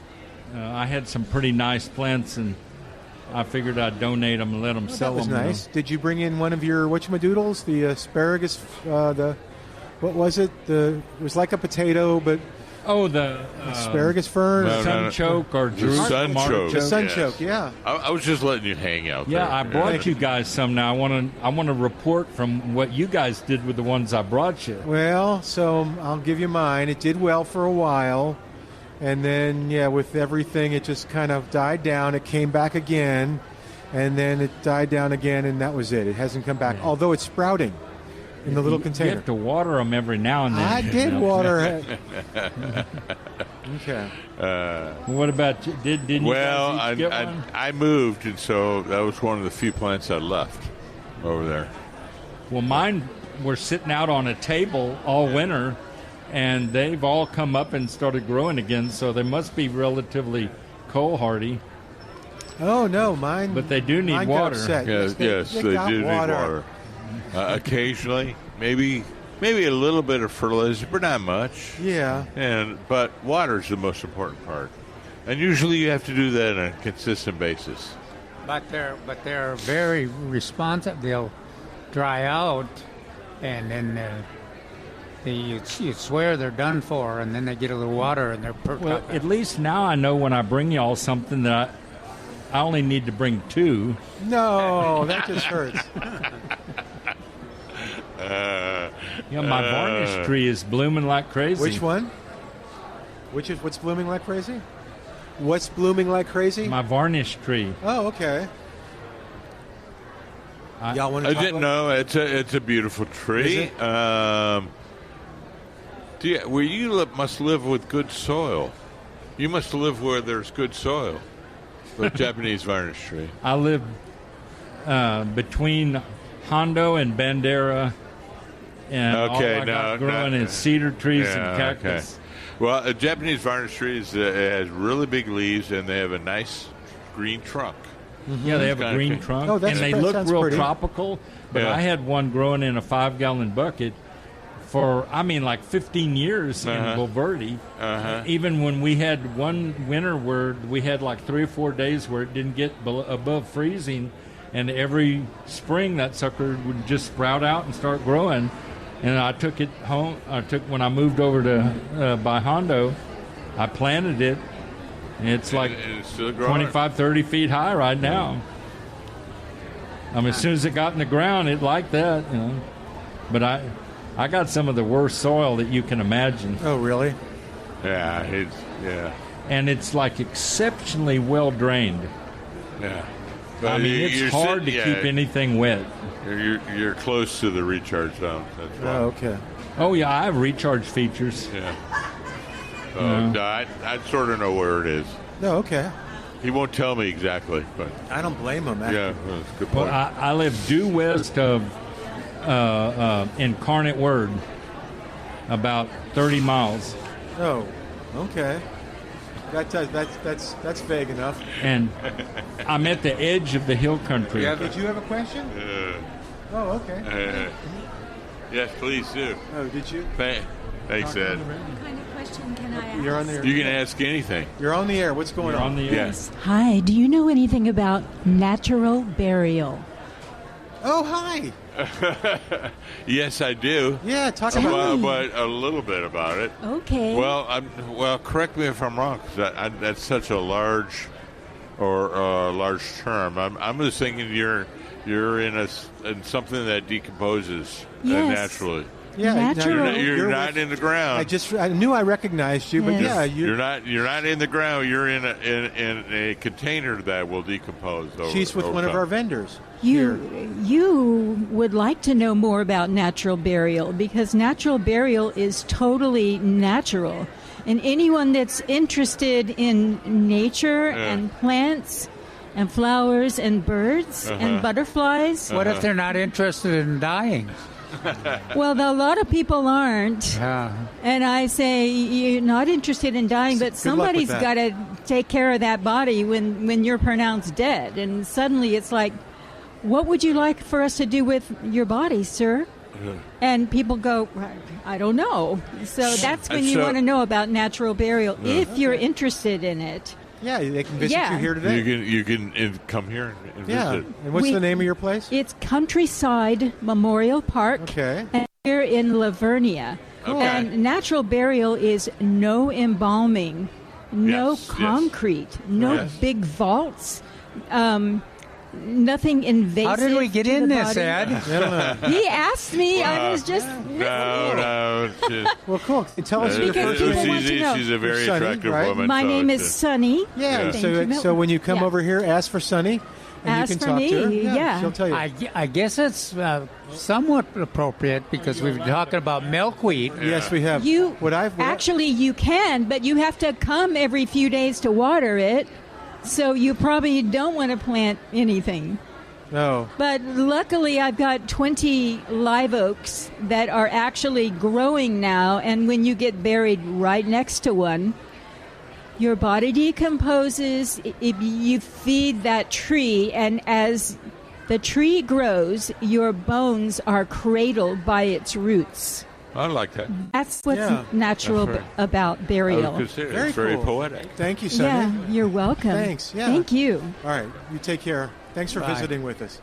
I had some pretty nice plants, and I figured I'd donate them and let them sell That was them. nice. Did you bring in one of your whatchamadoodles? The asparagus, what was it? It was like a potato, but Oh, the asparagus fern? No, sunchoke or The Jerusalem sunchoke. The artichoke. sunchoke, yeah. I was just letting you hang out there. Yeah, I brought you guys some. Now I want to report from what you guys did with the ones I brought you. Well, so I'll give you mine. It did well for a while, and then, with everything, it just kind of died down. It came back again, and then it died down again, and that was it. It hasn't come back, although it's sprouting in the little You container. have to water them every now and then. I did water it. Okay. What about you? Didn't you Well, guys each get one? I moved, and so that was one of the few plants I left over there. Well, mine were sitting out on a table all winter, and they've all come up and started growing again, so they must be relatively cold hardy. Oh, no, mine. But they do need mine got water. upset. Yes, they got do need water. Occasionally, maybe a little bit of fertilizer, but not much. Yeah. But water is the most important part, and usually you have to do that on a consistent basis. But they're very responsive. They'll dry out, and then you swear they're done for, and then they get a little water and they're perked Well, up. at least now I know when I bring y'all something that I only need to bring 2. No, that just hurts. My varnish tree is blooming like crazy. Which one? What's blooming like crazy? What's blooming like crazy? My varnish tree. Oh, okay. Y'all want to I talk didn't about- know it's a beautiful tree. Is it? You must live with good soil. You must live where there's good soil. The Japanese varnish tree. I live between Hondo and Bandera, and all I got growing is cedar trees and cactus. Okay. Well, a Japanese varnish tree has really big leaves, and they have a nice green trunk. Yeah, they have a Kinda green pink. trunk, Oh, and that they look sounds real pretty. tropical. But Yeah. I had one growing in a 5-gallon bucket for, like 15 years in Bulverde. Even when we had one winter where we had like 3 or 4 days where it didn't get above freezing, and every spring that sucker would just sprout out and start growing. And I took it home. When I moved over to by Hondo, I planted it. And it's like And it's still growing. 25, 30 feet high right now. As soon as it got in the ground, it liked that, But I got some of the worst soil that you can imagine. Oh, really? Yeah, And it's like exceptionally well drained. yeah. It's hard to keep anything wet. You're close to the recharge zone. That's why. Oh, okay. Oh, yeah, I have recharge features. Yeah. No, I sort of know where it is. No, okay. He won't tell me exactly, but I don't blame him. yeah, that's a good Well, point. I live due west of Incarnate Word, about 30 miles. Oh, okay. That's vague enough. And I'm at the edge of the hill country. Did you have a question? Oh, okay. Yes, please do. Oh, did you? Thanks, Ed. What kind of question can I ask? You're on the air. You can ask anything. You're on the air. What's going You're on? on the Yes. Hi, do you know anything about natural burial? Oh, hi. Yes, I do. Yeah, talk about But a little bit about it. Okay. Well, correct me if I'm wrong, because that's such a large term. I'm just thinking you're in something that decomposes Yes. naturally. Yeah, Natural. You're not in the ground. I knew I recognized you, but Yes. yeah, You're not in the ground. You're in a container that will decompose. She's with one of time. our vendors. here. You would like to know more about natural burial because natural burial is totally natural. And anyone that's interested in nature and plants and flowers and birds and butterflies. What if they're not interested in dying? Well, a lot of people aren't. Yeah. And I say, you're not interested in dying, but somebody's got to take care of that body when you're pronounced dead. And suddenly it's like, what would you like for us to do with your body, sir? And people go, I don't know. So that's when you want to know about natural burial, if you're interested in it. Yeah, they can visit you here today. You can come here and visit. And what's the name of your place? It's Countryside Memorial Park. Okay. And here in Lavernia. Okay. And natural burial is no embalming, no concrete, no big vaults, nothing invasive. How did we get in this, body. Ed? He asked me. I was just No. Well, cool. Tell us your Because first people name. want to know. She's a very Sunny, attractive right? woman. My so name it's is Sunny. Yeah. Thank you, So when you come over here, ask for Sunny. And Ask you can for talk me, to her. yeah. She'll tell you. I guess it's somewhat appropriate because we've been talking about milkweed. Yes, we have. Actually, you can, but you have to come every few days to water it. So you probably don't want to plant anything. No. But luckily, I've got 20 live oaks that are actually growing now. And when you get buried right next to one, your body decomposes. If you feed that tree, and as the tree grows, your bones are cradled by its roots. I like that. That's what's natural about burial. Very cool. Poetic. Thank you, Sunny. Yeah, you're welcome. Thanks. Yeah. Thank you. All right. You take care. Thanks for Bye. visiting with us.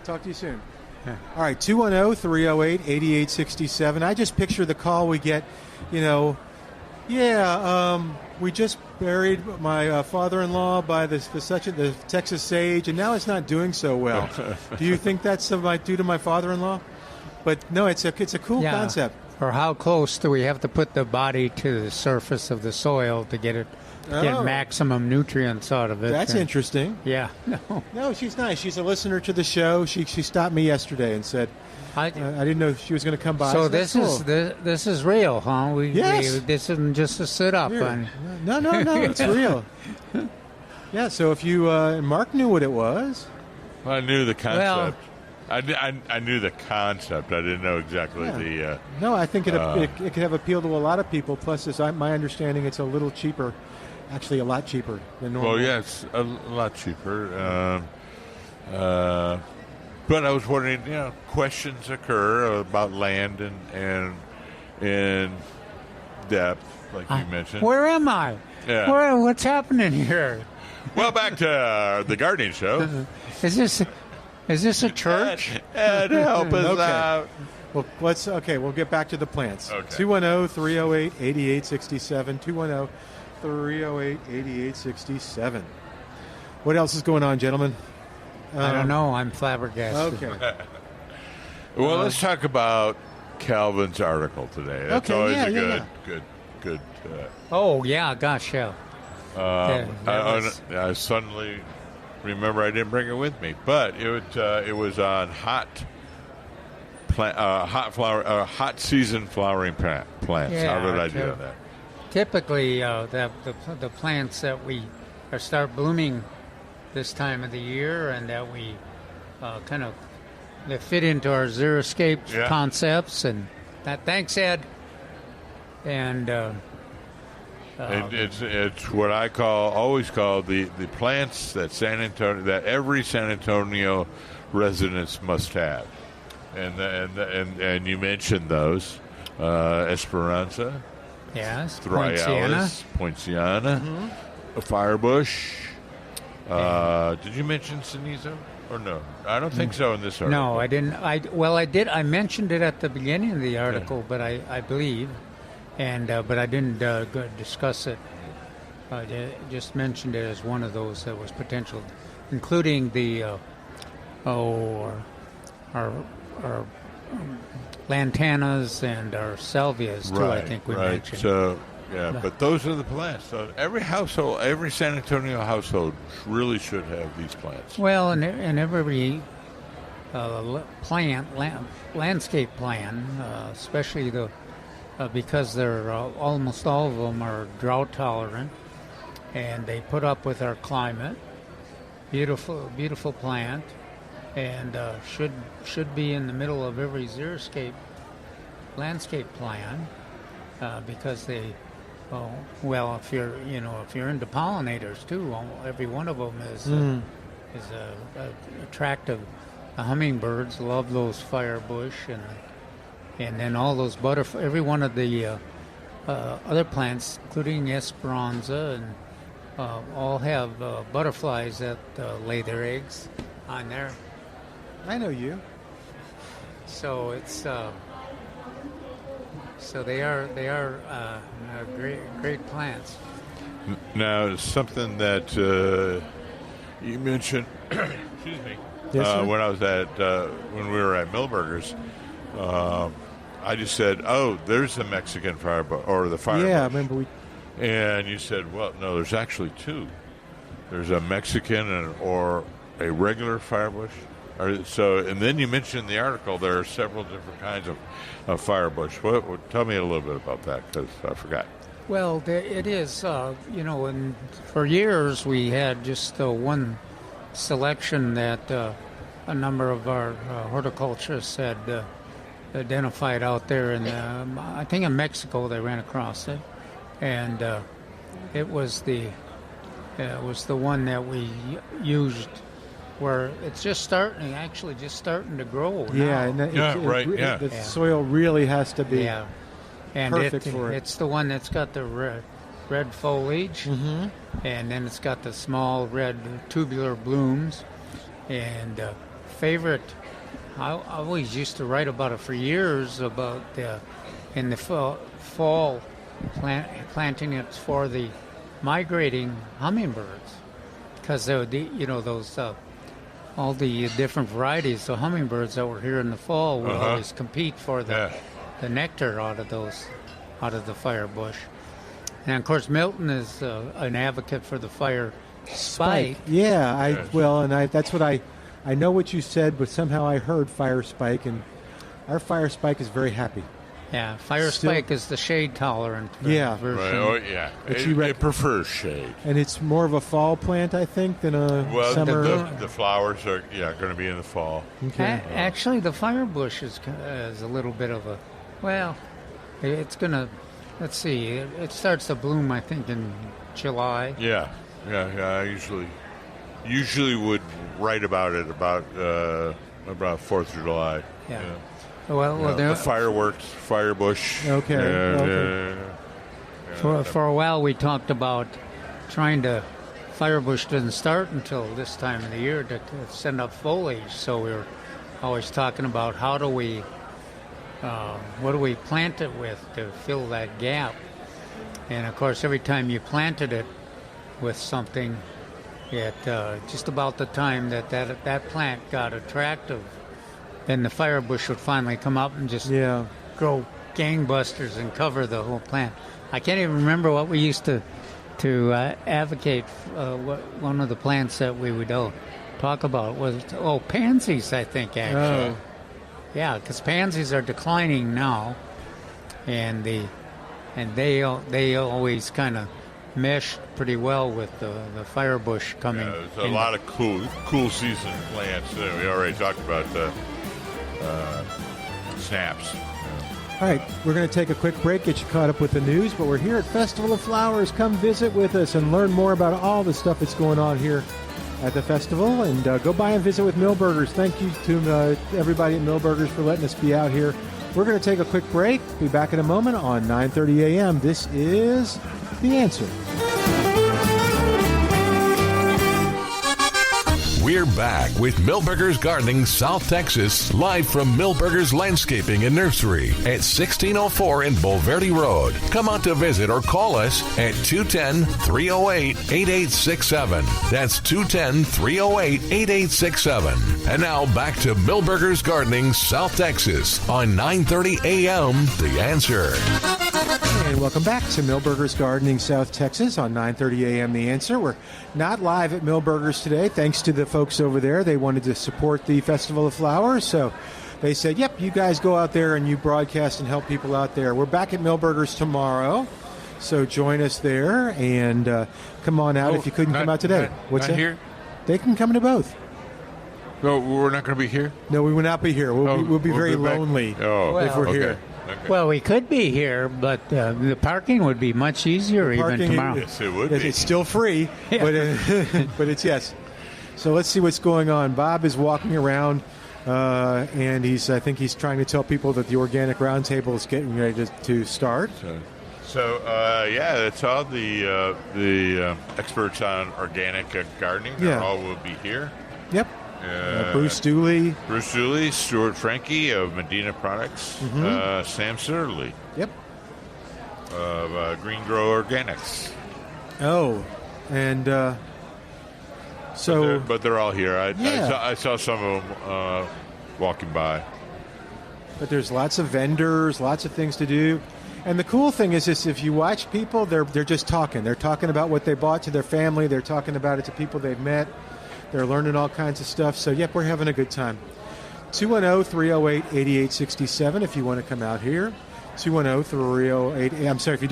Talk to you soon. All right. 210-308-8867. I just picture the call we get, we just buried my father-in-law by the Texas sage, and now it's not doing so well. Do you think that's due to my father-in-law? But no, it's a cool concept. Or how close do we have to put the body to the surface of the soil to get maximum nutrients out of it? That's interesting. Yeah. No, she's nice. She's a listener to the show. She stopped me yesterday and said, I didn't know she was going to come by. So this is real, huh? Yes. This isn't just a sit up. No, it's real. Yeah. So if you Mark knew what it was. Well, I knew the concept. Well, I knew the concept. I didn't know exactly the. No, I think it could have appeal to a lot of people. Plus, my understanding, it's a little cheaper. Actually, a lot cheaper than normal. Well, yeah, it's a lot cheaper. But I was wondering, questions occur about land and depth, like you mentioned. Where am I? Yeah. What's happening here? Well, back to the gardening show. Is this a church? Ed, help us out. Well, we'll get back to the plants. Okay. 210-308-8867. 210-308-8867. What else is going on, gentlemen? I don't know. I'm flabbergasted. Okay. Well, let's talk about Calvin's article today. That's always a good. Oh yeah, gosh, yeah. I suddenly remember I didn't bring it with me, but it was on hot hot season flowering plants. Yeah, How did I do that? Typically, the plants that we start blooming this time of the year, and that we that fit into our xeriscape concepts, and that. Thanks, Ed. And it's what I always call the plants that every San Antonio residents must have, and you mentioned those Esperanza. Yes, Thrialis, Poinciana, a firebush. Did you mention Cenizo or no? I don't think so in this article. No, I didn't. I did. I mentioned it at the beginning of the article, but I believe, but I didn't discuss it. I just mentioned it as one of those that was potential, including the our lantanas and our salvias too. I think we mentioned. So but those are the plants. So every household, every San Antonio household, really should have these plants. Well, and every landscape plan, especially because they're almost all of them are drought tolerant, and they put up with our climate. Beautiful plant. And should be in the middle of every xeriscape landscape plan, because they, if you're into pollinators too, every one of them is attractive. The hummingbirds love those firebush, and then all those every one of the other plants, including Esperanza, and all have butterflies that lay their eggs on there. I know you. So it's they are great plants. Now, something that you mentioned, excuse me, yes, when I was when we were at Milberger's, I just said, "Oh, there's the Mexican firebush or the firebush." Yeah, I remember And you said, "Well, no, there's actually two. There's a Mexican or a regular firebush." And then you mentioned in the article there are several different kinds of firebush. Tell me a little bit about that, because I forgot. Well, it is, and for years we had just one selection that a number of our horticulturists had identified out there, and I think in Mexico they ran across it, and it was the one that we used, where it's just starting to grow. Yeah, now. And the soil really has to be and perfect for it. It's the one that's got the red foliage, and then it's got the small red tubular blooms. And favorite, I always used to write about it for years, about in the fall planting it for the migrating hummingbirds, because those all the different varieties of hummingbirds that were here in the fall would always compete for the nectar out of the firebush. And of course, Milton is an advocate for the fire spike. Yeah, that's what I know what you said, but somehow I heard fire spike, and our fire spike is very happy. Yeah, fire spike is the shade tolerant version. Right. Oh, yeah. It prefers shade. And it's more of a fall plant, I think, than a summer. The flowers are going to be in the fall. Okay. Actually, the firebush is a little bit of it's going to, let's see, it starts to bloom, I think, in July. Yeah. I usually would write about it about 4th of July. Yeah. Well, the fireworks, firebush. Okay. For a while, we talked about trying to. Firebush doesn't start until this time of the year to send up foliage. So we were always talking about what do we plant it with to fill that gap. And of course, every time you planted it with something, it just about the time that plant got attractive, then the firebush would finally come up and just grow gangbusters and cover the whole plant. I can't even remember what we used to advocate. One of the plants that we would talk about was pansies, I think, actually. Yeah, because pansies are declining now, and they always kind of mesh pretty well with the firebush coming. Yeah, there's a lot of cool season plants. We already talked about snaps. All right, we're going to take a quick break, get you caught up with the news, but we're here at Festival of Flowers. Come visit with us and learn more about all the stuff that's going on here at the festival, and go by and visit with Millburgers. Thank you to everybody at Millburgers for letting us be out here. We're going to take a quick break. Be back in a moment on 9:30 a.m. This is The Answer. We're back with Millburgers Gardening South Texas, live from Millburgers Landscaping and Nursery at 1604 in Bulverde Road. Come out to visit or call us at 210-308-8867. That's 210-308-8867. And now back to Millburgers Gardening South Texas on 9:30 a.m. The Answer. And welcome back to Millburgers Gardening South Texas on 9:30 a.m. The Answer. We're not live at Millburgers today, thanks to the folks over there. They wanted to support the Festival of Flowers, so they said, yep, you guys go out there and you broadcast and help people out there. We're back at Millburgers tomorrow, so join us there, and come on out if you couldn't come out today. What's that? Here? They can come to both. No, we're not going to be here? No, we will not be here. We'll be very lonely if we're here. Okay. Well, we could be here, but the parking would be much easier even tomorrow. Yes, it would be. It's still free, but it's yes. So let's see what's going on. Bob is walking around, and I think he's trying to tell people that the Organic Roundtable is getting ready to start. So that's all the experts on organic gardening. They all will be here. Yep. Bruce Dooley, Stuart Frankie of Medina Products, Sam Sitterly. Yep. Of Green Grow Organics. Oh, and but they're all here. I saw some of them walking by. But there's lots of vendors, lots of things to do. And the cool thing is if you watch people, they're just talking. They're talking about what they bought to their family. They're talking about it to people they've met. They're learning all kinds of stuff. So, yep, we're having a good time. 210-308-8867 if you want to come out here. 210-308. I'm sorry, if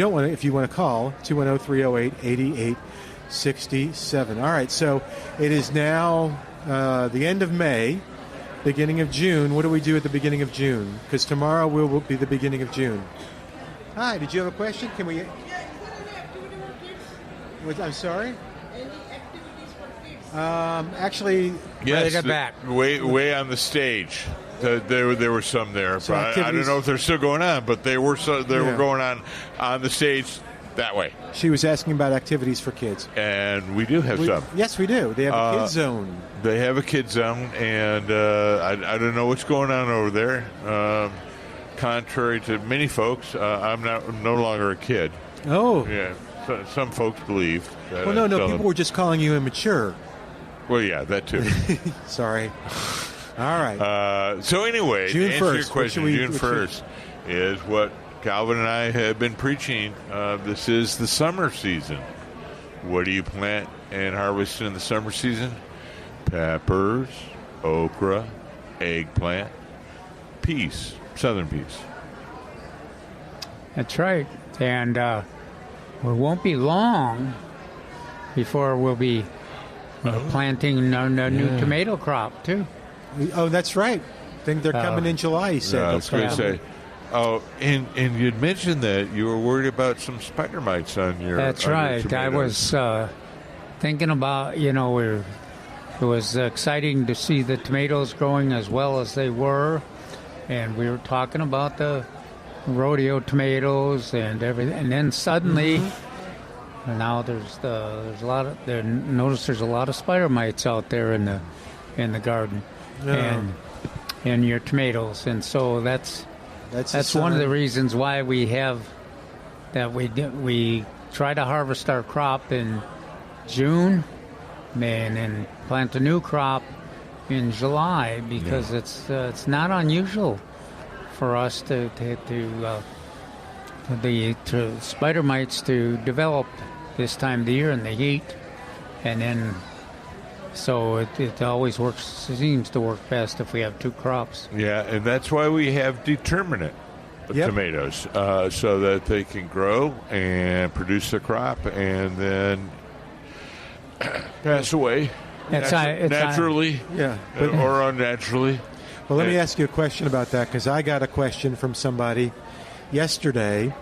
you want to call, 210-308-8867. All right, so it is now the end of May, beginning of June. What do we do at the beginning of June? Because tomorrow will be the beginning of June. Hi, did you have a question? Can we... I'm sorry? Actually, yes, way on the stage. There were some there, so but I don't know if they're still going on. But they were were going on the stage that way. She was asking about activities for kids, and we do have some. Yes, we do. They have a kids zone. They have a kids zone, and I don't know what's going on over there. Contrary to many folks, I'm no longer a kid. Oh, yeah. So, some folks believe. Well, no. People were just calling you immature. Well, yeah, that too. Sorry. All right. So anyway, June to answer 1st, your question, June 1st is what Calvin and I have been preaching. This is the summer season. What do you plant and harvest in the summer season? Peppers, okra, eggplant, peas, southern peas. That's right. And it won't be long before we'll be planting a new tomato crop, too. Oh, that's right. I think they're coming in July, he said. I was going to say. Oh, and you'd mentioned that you were worried about some spider mites on your That's right. Your I was thinking about, it was exciting to see the tomatoes growing as well as they were. And we were talking about the rodeo tomatoes and everything. And then suddenly... Now there's a lot of notice there's a lot of spider mites out there in the garden and in your tomatoes, and so that's one of the reasons why we try to harvest our crop in June and plant a new crop in July because it's not unusual for us to spider mites to develop this time of the year in the heat, and then So it always works. Seems to work best if we have 2 crops. Yeah, and that's why we have determinate tomatoes, so that they can grow and produce the crop and then pass away naturally or unnaturally. Well, let me ask you a question about that, because I got a question from somebody yesterday.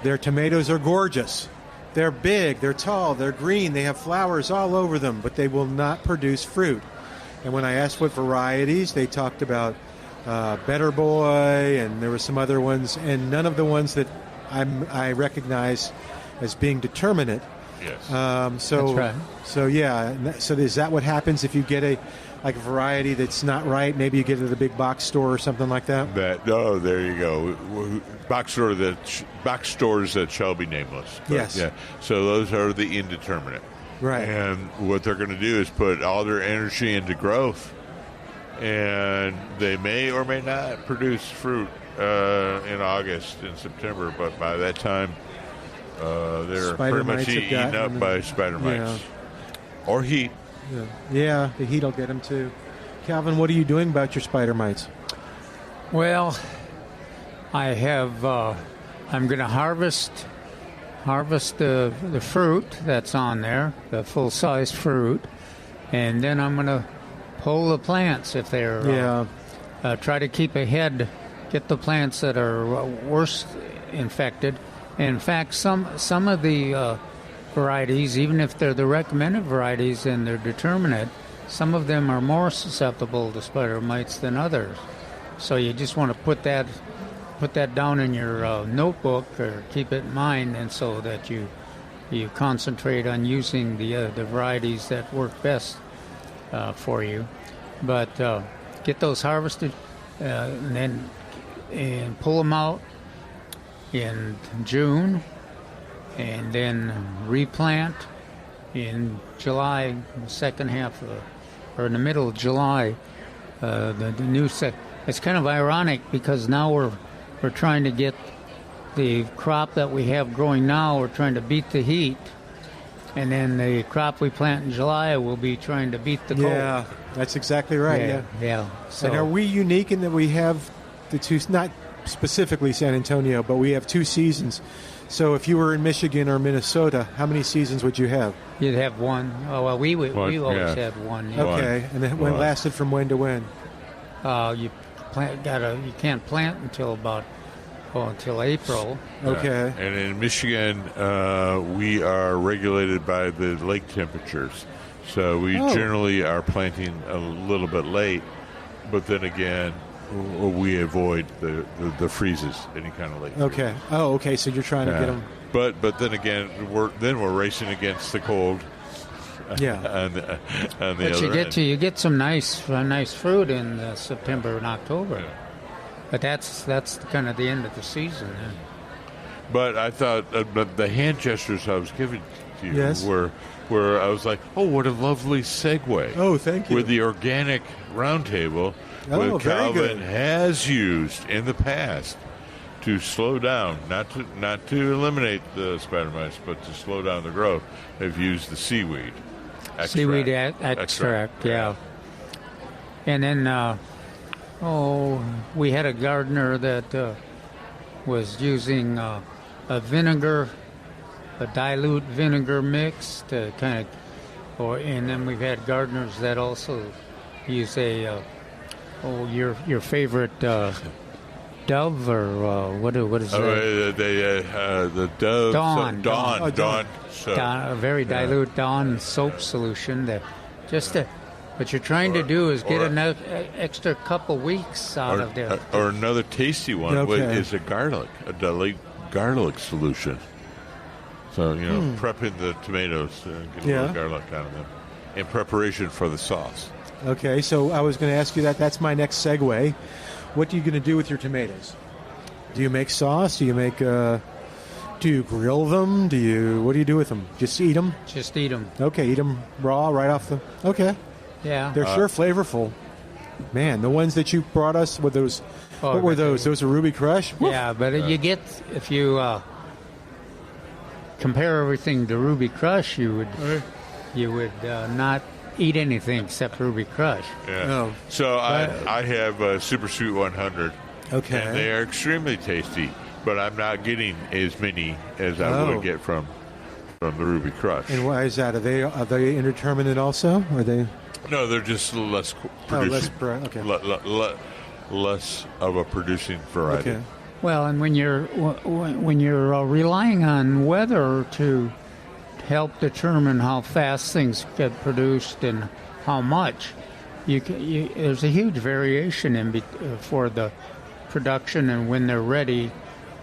Their tomatoes are gorgeous. They're big, they're tall, they're green, they have flowers all over them, but they will not produce fruit. And when I asked what varieties, they talked about Better Boy, and there were some other ones, and none of the ones that I recognize as being determinate. Yes. So, that's right. So yeah. So is that what happens if you get a variety that's not right? Maybe you get it at a big box store or something like that. There you go. Box stores that shall be nameless. But, yes. Yeah. So those are the indeterminate. Right. And what they're going to do is put all their energy into growth, and they may or may not produce fruit in August and September, but by that time they're Spider pretty much mites have eaten gotten up them. by spider mites or heat. Yeah, the heat will get them too. Calvin, what are you doing about your spider mites? Well, I have. I'm going to harvest the fruit that's on there, the full-size fruit, and then I'm going to pull the plants if they're. Try to keep ahead, get the plants that are worse infected. In fact, some of the varieties, even if they're the recommended varieties and they're determinate, some of them are more susceptible to spider mites than others. So you just want to put that down in your notebook or keep it in mind, and so that you concentrate on using the varieties that work best for you. But get those harvested and pull them out in June, and then replant in July, the second half or in the middle of July. The new it's kind of ironic, because now we're trying to get the crop that we have growing now. We're trying to beat the heat, and then the crop we plant in July will be trying to beat the cold. Yeah, that's exactly right. Yeah. So, and are we unique in that we have the two, not specifically San Antonio, but we have 2 seasons? So if you were in Michigan or Minnesota, how many seasons would you have? You'd have one. Oh, well, we always had one. Yeah. Okay, and then when lasted from when to when? You can't plant until until April. Okay. And in Michigan, we are regulated by the lake temperatures, so we generally are planting a little bit late, but then again, we avoid the freezes, any kind of late. Okay. freezes. Oh, okay. So you're trying to get them. But then again, we're racing against the cold. Yeah. on the But other end. you get some nice fruit in September and October. Yeah. But that's kind of the end of the season. Then. But I thought the hand gestures I was giving to you Yes. were I was like, oh, what a lovely segue. Oh, thank you. With the organic roundtable, Oh, what very Calvin good. has used in the past to slow down, not to eliminate the spider mites, but to slow down the growth. They've used the seaweed extract. Seaweed extract, yeah. And then, we had a gardener that was using a vinegar, a dilute vinegar mix to kind of, and then we've had gardeners that also use your favorite Dove, or what is that? The Dove. Dawn. Dawn. A very dilute Dawn soap solution. What you're trying to do is get an extra couple weeks out of there. Or another tasty one is a dilute garlic solution. So, prepping the tomatoes and get a little garlic out of them in preparation for the sauce. Okay, so I was going to ask you that. That's my next segue. What are you going to do with your tomatoes? Do you make sauce? Do you make? Do you grill them? What do you do with them? Just eat them? Just eat them. Okay, eat them raw right off the. Okay. Yeah. They're sure flavorful. Man, the ones that you brought us with those. What were those? Those are Ruby Crush. Yeah, but you get, if you compare everything to Ruby Crush, you would not eat anything except Ruby Crush. Yeah. Oh. So I have Super Sweet 100. Okay. And they are extremely tasty, but I'm not getting as many as I would get from the Ruby Crush. And why is that? Are they indeterminate also? Are they? No, they're just less producing. Okay. Less of a producing variety. Okay. Well, and when you're relying on weather to help determine how fast things get produced and how much, there's a huge variation for the production and when they're ready,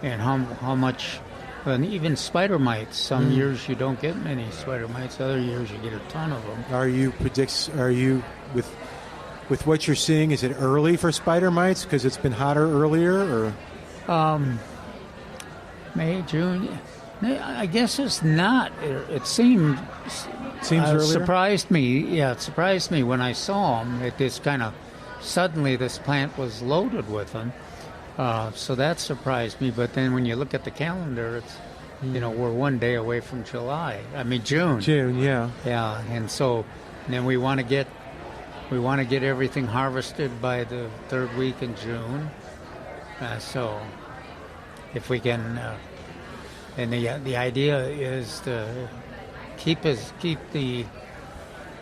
and how much. And even spider mites. Some years you don't get many spider mites. Other years you get a ton of them. Are you with what you're seeing? Is it early for spider mites because it's been hotter earlier, or? May, June. I guess it's not. It seems earlier. Surprised me. Yeah, it surprised me when I saw them. It just kind of suddenly this plant was loaded with them. So that surprised me. But then when you look at the calendar, it's we're one day away from July. I mean June. June, yeah. Yeah, and then we want to get everything harvested by the third week in June. So if we can, and the idea is to keep the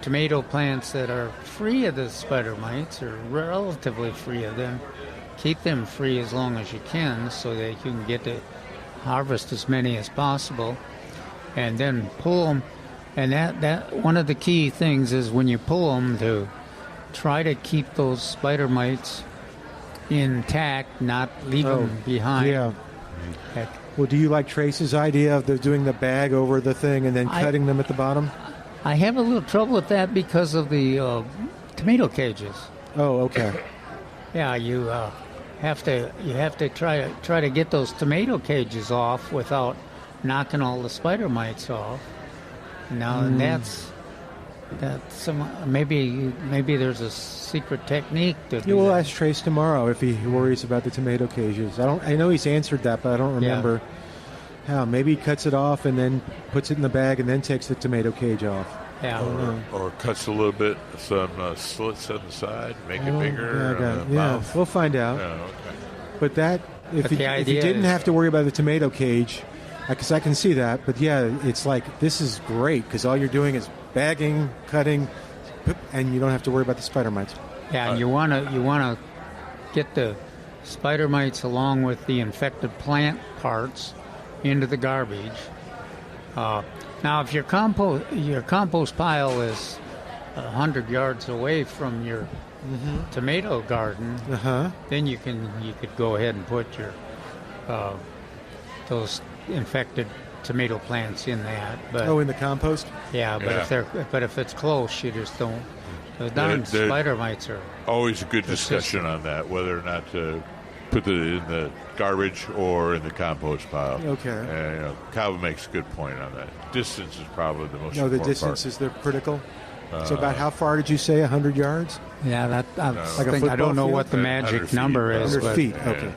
tomato plants that are free of the spider mites, or relatively free of them, keep them free as long as you can so that you can get to harvest as many as possible, and then pull them. And that one of the key things is when you pull them to try to keep those spider mites intact, not leave them behind. Yeah. Well, do you like Trace's idea of doing the bag over the thing and then cutting them at the bottom? I have a little trouble with that because of the tomato cages. Oh, okay. Yeah, you have to try to get those tomato cages off without knocking all the spider mites off. Now, and that's maybe there's a secret technique to do. We'll ask Trace tomorrow if he worries about the tomato cages. I know he's answered that, but I don't remember how. Maybe he cuts it off and then puts it in the bag and then takes the tomato cage off. Yeah. Or cuts a little bit, some slits on the side, make it bigger. Mouth. We'll find out. Yeah, okay. But if you didn't have to worry about the tomato cage, because I can see that. But yeah, it's like this is great because all you're doing is bagging, cutting, and you don't have to worry about the spider mites. Yeah, and you wanna get the spider mites along with the infected plant parts into the garbage. Now, if your compost pile is 100 yards away from your tomato garden, then you could go ahead and put your those infected tomato plants in that. But, in the compost? Yeah, but if it's close, you just don't. The darn spider mites are always a good discussion on that, whether or not to put it in the garbage or in the compost pile. Okay. Calvin makes a good point on that. Distance is probably the most important the distance part. is the critical. So about how far did you say? 100 yards? Yeah, I don't know what the magic number is. 100 feet. Okay.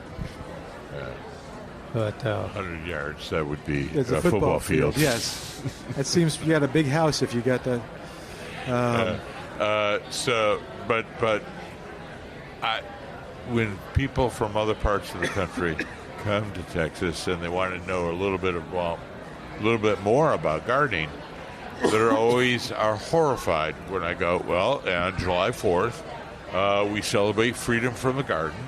But 100 yards, that would be a football field. Yes. That seems you got a big house if you got the. When people from other parts of the country come to Texas and they want to know a little bit more about gardening, they always are horrified when I go, well, on July 4th, we celebrate freedom from the garden.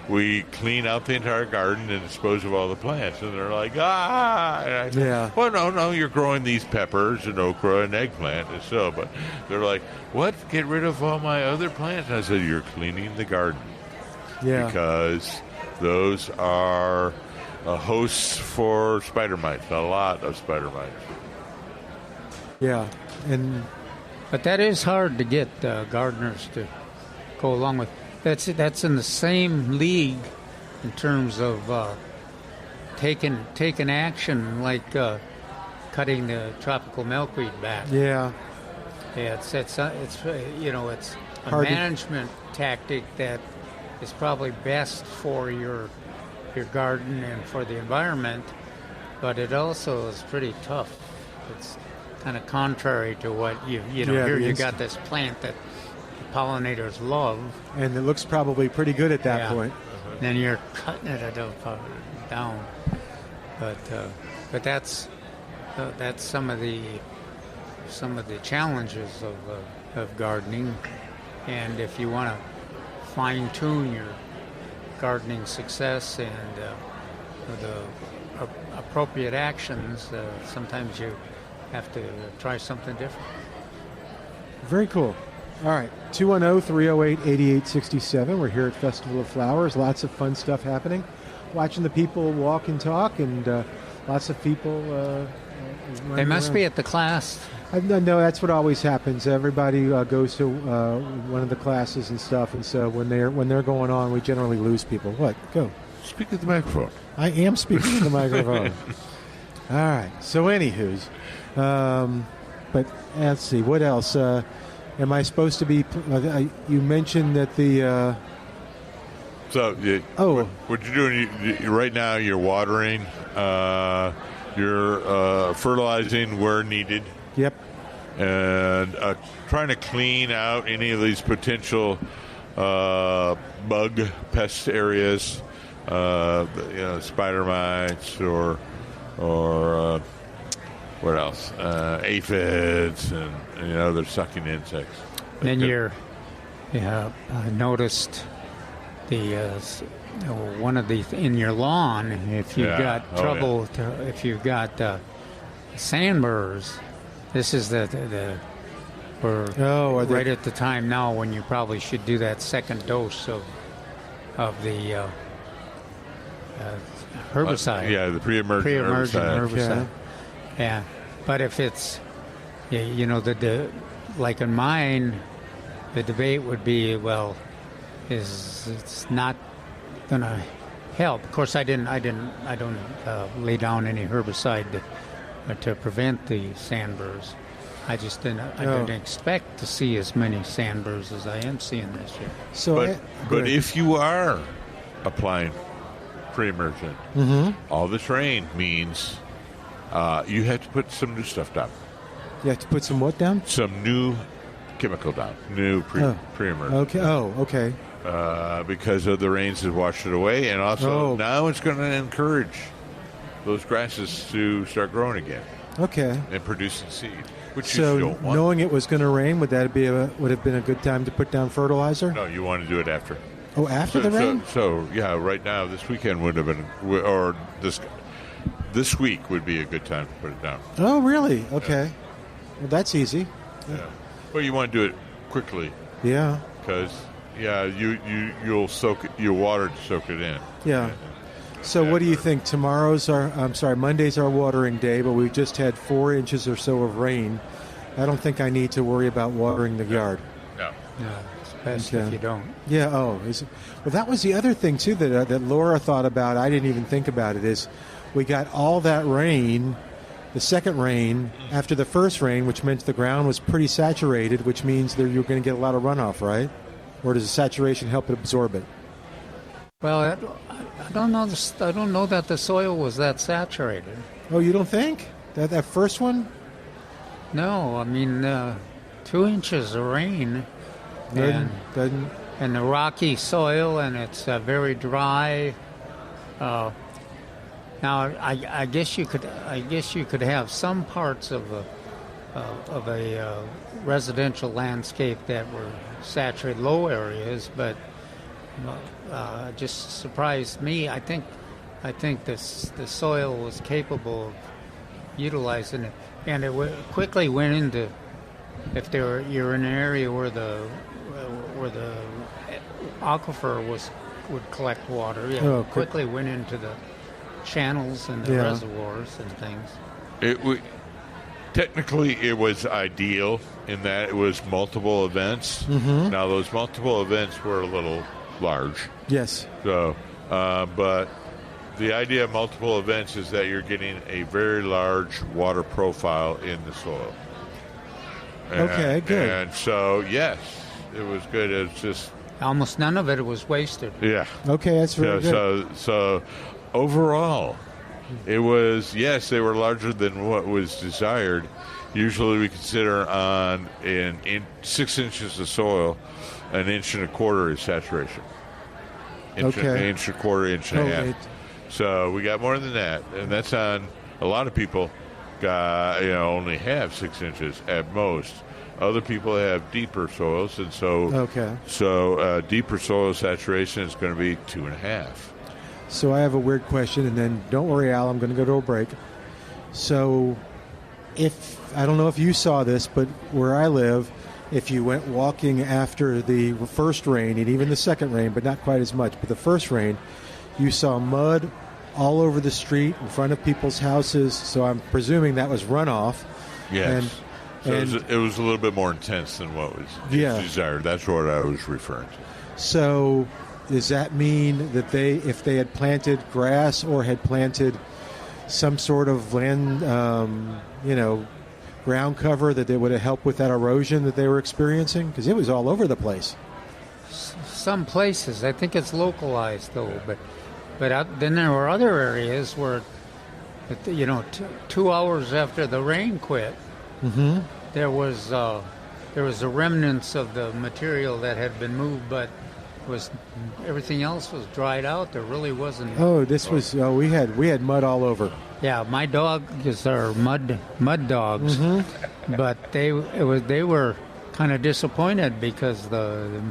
We clean out the entire garden and dispose of all the plants. And they're like, And I say, well, no, you're growing these peppers and okra and eggplant and so. But they're like, what? Get rid of all my other plants? And I said, you're cleaning the garden. Yeah. Because those are hosts for spider mites, a lot of spider mites. Yeah. But that is hard to get gardeners to go along with. That's in the same league in terms of taking action, like cutting the tropical milkweed back. Yeah. It's a management tactic that is probably best for your garden and for the environment, but it also is pretty tough. It's kind of contrary to what you know. Yeah, Here the you instinct. got this plant that pollinators love, And it looks probably pretty good at that Yeah. point. then you're cutting it down. But that's some of the challenges of gardening. And if you want to fine tune your gardening success and the appropriate actions, sometimes you have to try something different. Very cool. All right, 210-308-8867. We're here at Festival of Flowers. Lots of fun stuff happening. Watching the people walk and talk, and lots of people They must be at the class. No, that's what always happens. Everybody goes to one of the classes and stuff, and so when they're going on, we generally lose people. What? Go. Speak at the microphone. I am speaking to the microphone. All right. So, anywho's, but let's see. What else? Am I supposed to be? You mentioned that the. So, what you're doing right now? You're watering. You're fertilizing where needed. Yep. And trying to clean out any of these potential bug pest areas, spider mites or what else? Aphids and other sucking insects. Then I noticed one of the in your lawn. If you've got trouble, if you've got sandburrs. This is we're right at the time now when you probably should do that second dose of the herbicide. The pre-emergent herbicide. Yeah, but if it's like in mine, the debate would be, well, it's not going to help. Of course, I don't lay down any herbicide to prevent the sandburrs. I didn't expect to see as many sandburrs as I am seeing this year. But if you are applying pre-emergent, all this rain means you have to put some new stuff down. You have to put some what down? Some new chemical down. New pre-emergent. Okay. Oh, okay. Because of the rains that washed it away, and also now it's going to encourage those grasses to start growing again. Okay. And producing seed, which so you don't want. Knowing it was going to rain, would have been a good time to put down fertilizer? No, you want to do it after. Oh, after the rain? So right now, this weekend would have been, or this week would be a good time to put it down. Oh, really? Okay. Yeah. Well, that's easy. Yeah. Well, you want to do it quickly. Yeah. Because you'll water to soak it in. Yeah. So what do you think? Monday's our watering day, but we've just had 4 inches or so of rain. I don't think I need to worry about watering the yard. No. It's best if you don't. Yeah, well, that was the other thing, too, that Laura thought about. I didn't even think about it, is we got all that rain, the second rain, after the first rain, which meant the ground was pretty saturated, which means you're going to get a lot of runoff, right? Or does the saturation help it absorb it? Well, I don't know. I don't know that the soil was that saturated. Oh, you don't think that first one? No, I mean 2 inches of rain, and the rocky soil, and it's very dry. Now, I guess you could have some parts of a residential landscape that were saturated, low areas, but. Just surprised me. I think the soil was capable of utilizing it, and it quickly went into. If you're in an area where the aquifer would collect water, quickly went into the channels and the reservoirs and things. Technically, it was ideal in that it was multiple events. Mm-hmm. Now, those multiple events were a little large. Yes. So, but the idea of multiple events is that you're getting a very large water profile in the soil. Okay, good. And so, yes, it was good. It's just almost none of it was wasted. Yeah. Okay, that's very good. So overall, it was, yes, they were larger than what was desired. Usually we consider on in 6 inches of soil, 1.25 inches is saturation. An inch and a quarter, inch and a half. So we got more than that, and that's on a lot of people. Only have 6 inches at most. Other people have deeper soils, and so deeper soil saturation is going to be 2.5. So I have a weird question, and then don't worry, Al, I'm going to go to a break. So I don't know if you saw this, but where I live, if you went walking after the first rain, and even the second rain, but not quite as much, but the first rain, you saw mud all over the street in front of people's houses. So I'm presuming that was runoff. Yes. And it was a little bit more intense than what was desired. That's what I was referring to. So does that mean that if they had planted grass or had planted some sort of land, ground cover, that they would have helped with that erosion that they were experiencing? Because it was all over the place. Some places, I think it's localized though, but then there were other areas where, 2 hours after the rain quit, there was the remnants of the material that had been moved, but everything else was dried out. There really wasn't. We had mud all over. Yeah, my dogs are mud dogs, but they were kind of disappointed because there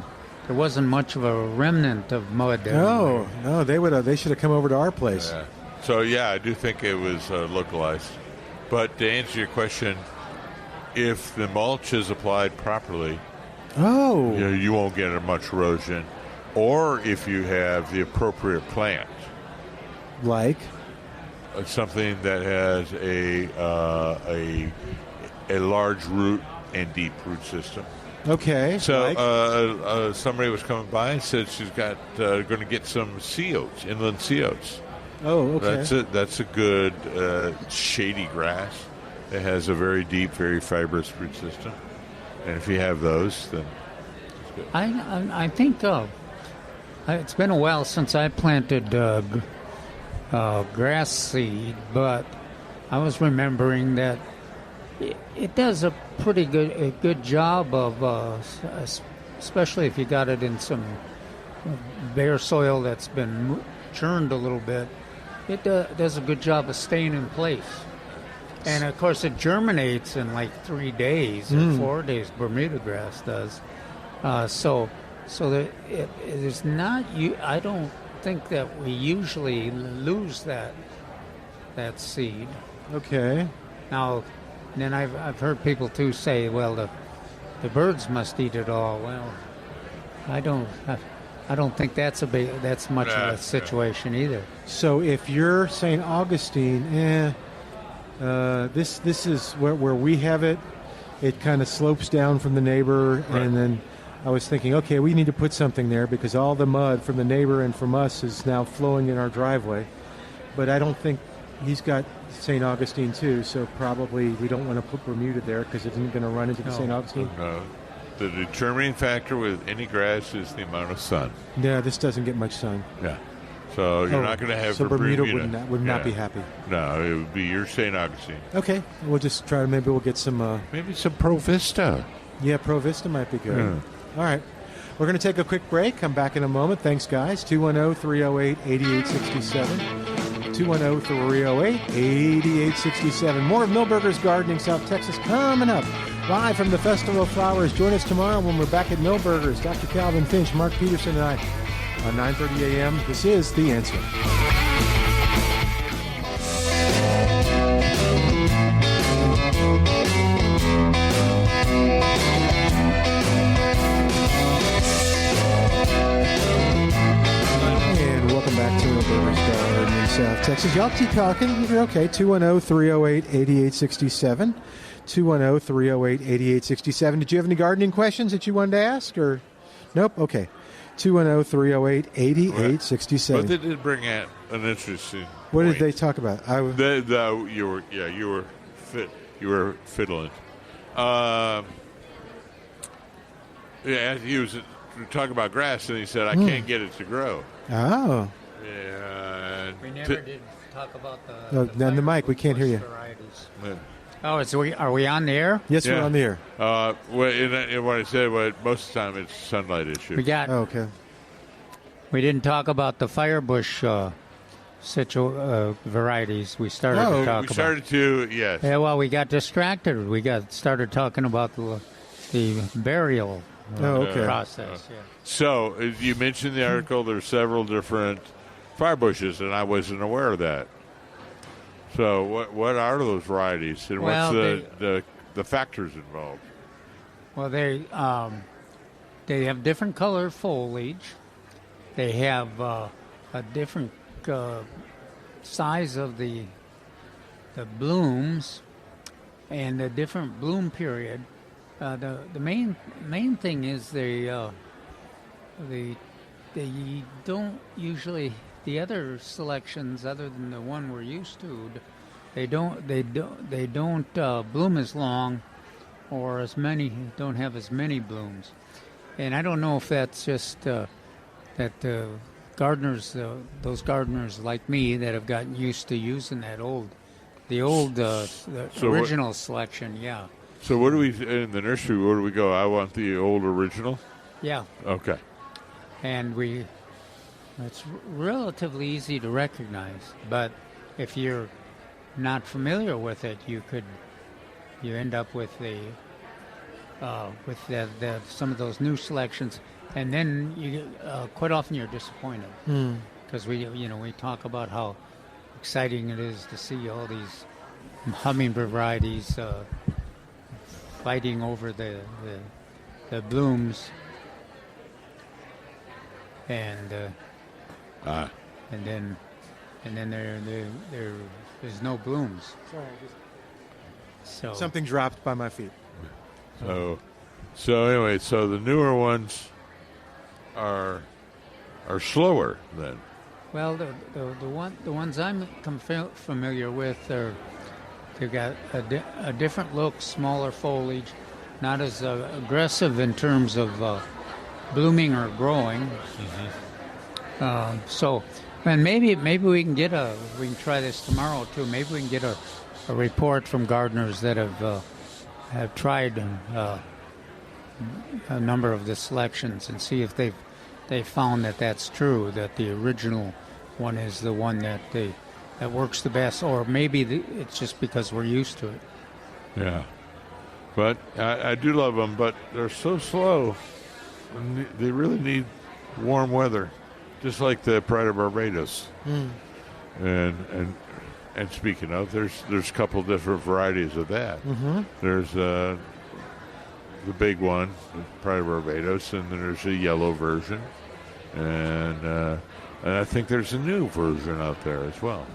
wasn't much of a remnant of mud there. No, they should have come over to our place. Yeah. So I do think it was localized. But to answer your question, if the mulch is applied properly, you won't get much erosion. Or if you have the appropriate plant, like something that has a large root and deep root system. Okay. So somebody was coming by and said she's got going to get some sea oats, inland sea oats. Oh, okay. That's a good shady grass. It has a very deep, very fibrous root system, and if you have those, then it's good. I think it's been a while since I planted grass seed, but I was remembering that it does a pretty good job of, especially if you got it in some bare soil that's been churned a little bit. It does a good job of staying in place. And, of course, it germinates in like 3 days or 4 days, Bermuda grass does. So that it is not. I don't think that we usually lose that seed. Okay. Now, then I've heard people too say, well, the birds must eat it all. Well, I don't think that's much of a situation either. So if you're St. Augustine, this is where we have it. It kind of slopes down from the neighbor, right. And then I was thinking, okay, we need to put something there because all the mud from the neighbor and from us is now flowing in our driveway. But I don't think he's got St. Augustine too, so probably we don't want to put Bermuda there because it isn't going to run into the St. Augustine. No. The determining factor with any grass is the amount of sun. Yeah, this doesn't get much sun. Yeah. So you're not going to have Bermuda would not be happy. No, it would be your St. Augustine. Okay, we'll just try. Maybe we'll get some. Maybe some Pro Vista. Yeah, Pro Vista might be good. Yeah. All right, we're going to take a quick break. Come back in a moment. Thanks, guys. 210-308-8867. 210-308-8867. More of Millburgers Gardening, South Texas, coming up live from the Festival of Flowers. Join us tomorrow when we're back at Millburgers. Dr. Calvin Finch, Mark Peterson, and I on 9:30 a.m. This is The Answer. And welcome back to Millburgers Gardening in South Texas. Y'all keep talking. You're okay. 210-308-8867. 210-308-8867. Did you have any gardening questions that you wanted to ask? Or nope? Okay. 210-308-8867. But they did bring out an interesting What point. did they talk about? You were fiddling. He was talking about grass, and he said, "I can't get it to grow." Oh. Yeah. We never did talk about the the mic. We can't hear you. varieties. Oh, are we on the air? Yes, we're on the air. Well, in what I said, most of the time it's a sunlight issue. We got. Oh, okay. We didn't talk about the firebush varieties. We started to talk about. We started to, yes. Yeah, well, we got distracted. We started talking about the burial process. Yeah. So, as you mentioned in the article, there's several different firebushes, and I wasn't aware of that. So, what are those varieties, and what's the factors involved? Well, they have different color foliage. They have a different size of the blooms and a different bloom period. The main thing is they don't usually, the other selections other than the one we're used to, they don't bloom as long or as many, don't have as many blooms. And I don't know if that's just that gardeners, those gardeners like me that have gotten used to using the original selection, yeah. So what do we, in the nursery, where do we go? I want the old original? Yeah. Okay. And it's relatively easy to recognize, but if you're not familiar with it, you end up with some of those new selections, and then quite often you're disappointed because we talk about how exciting it is to see all these hummingbird varieties fighting over the blooms, and then there's no blooms. So Something dropped by my feet. So anyway, so the newer ones are slower then. Well, the ones I'm familiar with they've got a different look, smaller foliage, not as aggressive in terms of blooming or growing. So, and maybe we can try this tomorrow too. Maybe we can get a report from gardeners that have tried a number of the selections and see if they've found that that's true, that the original one is the one that works the best, or maybe it's just because we're used to it. Yeah, but I do love them, but they're so slow. They really need warm weather, just like the Pride of Barbados. And speaking of, there's a couple different varieties of that. There's the big one, Pride of Barbados, and then there's a yellow version, and I think there's a new version out there as well.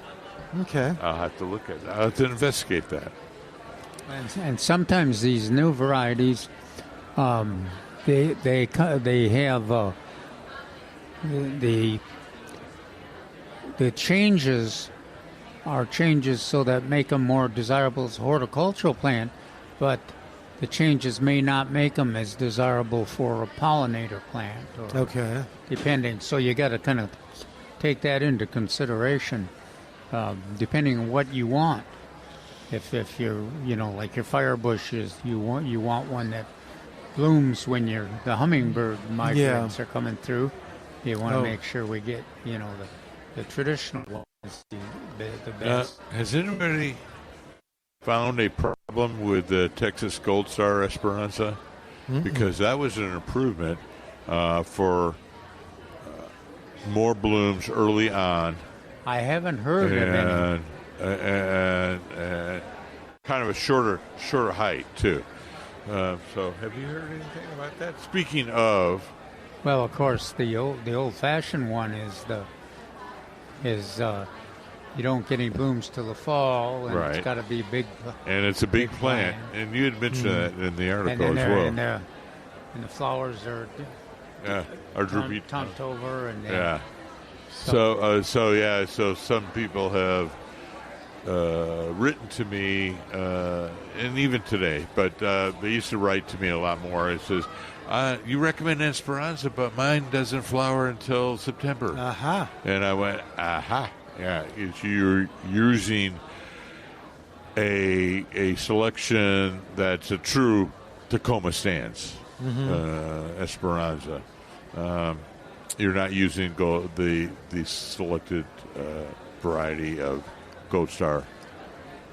Okay, I'll have to look at it. I'll have to investigate that. And sometimes these new varieties, they have the changes are changes so that make them more desirable as a horticultural plant, but the changes may not make them as desirable for a pollinator plant. Okay. Depending. So you got to kind of take that into consideration, depending on what you want. If you're, like your firebush is, you want one that blooms when the hummingbird migrants are coming through. You want to make sure we get, the traditional one is the best. Has anybody found a problem with the Texas Gold Star Esperanza? Because that was an improvement for more blooms early on. I haven't heard of any. And kind of a shorter height too. So, have you heard anything about that? Speaking of, well, of course, the old-fashioned one is you don't get any blooms till the fall, and right. It's got to be big. And it's a big plant, and you had mentioned that in the article as well. And the flowers are droopy, tumped over, and So some people have written to me, and even today, but they used to write to me a lot more. It says, you recommend Esperanza, but mine doesn't flower until September. And I went, yeah, you're using a selection that's a true Tacoma stance, Esperanza. You're not using the selected variety of Gold Star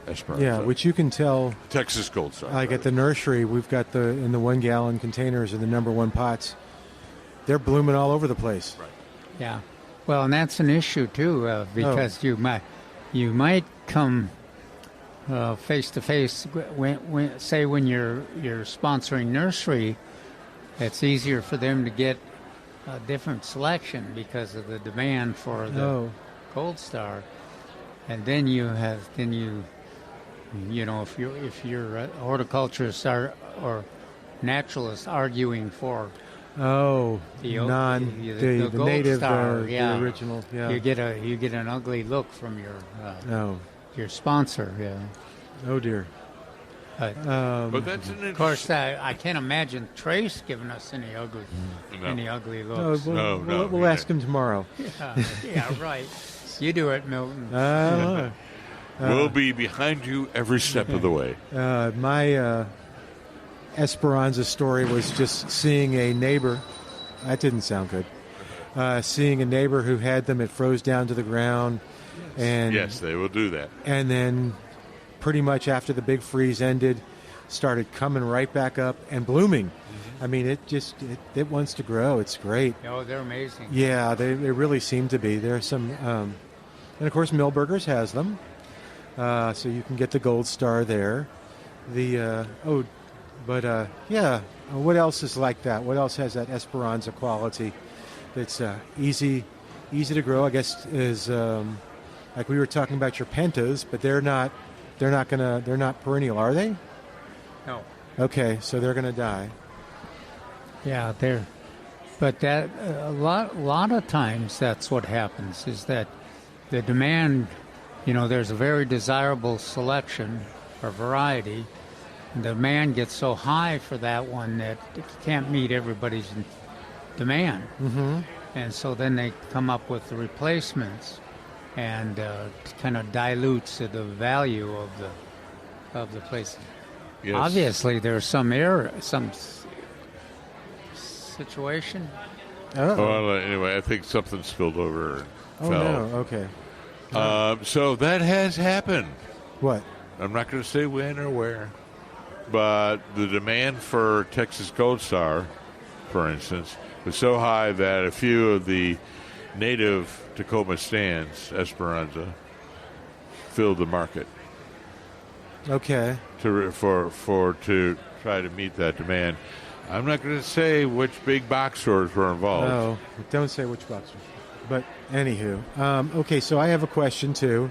Esperanza. Yeah, which you can tell. Texas Gold Star. Like at the nursery, we've got in the 1 gallon containers or the number 1 pots. They're blooming all over the place. Right. Yeah. Well, and that's an issue too, because you might come face to face when you're sponsoring nursery. It's easier for them to get a different selection because of the demand for the Gold Star, and then if you're horticulturists or naturalists arguing for the native Star, the original, you get an ugly look from your sponsor. Yeah. Oh dear. But that's an of course, I can't imagine Trace giving us any ugly looks. We'll ask him tomorrow. Yeah, right. You do it, Milton. We'll be behind you every step of the way. My Esperanza story was just seeing a neighbor. That didn't sound good. Seeing a neighbor who had them, it froze down to the ground. And yes, they will do that. And then pretty much after the big freeze ended, started coming right back up and blooming. Mm-hmm. I mean, it wants to grow. It's great. Oh, they're amazing. Yeah, they really seem to be. There's some, and of course, Millburgers has them, so you can get the Gold Star there. What else is like that? What else has that Esperanza quality? That's easy to grow. I guess is like we were talking about your pentas, but they're not perennial, are they? No. Okay, so they're gonna die. Yeah, but that a lot of times that's what happens is that the demand, there's a very desirable selection or variety, and the demand gets so high for that one that it can't meet everybody's demand. Mm-hmm. And so then they come up with the replacements, and kind of dilutes the value of the place. Yes. Obviously, there's some error, some situation. Well, anyway, I think something spilled over and fell. No, okay. So that has happened. What? I'm not going to say when or where, but the demand for Texas Gold Star, for instance, was so high that a few of the native Tacoma stands, Esperanza, filled the market. Okay. To try to meet that demand. I'm not going to say which big box stores were involved. No, don't say which box stores. But anywho, okay. So I have a question too.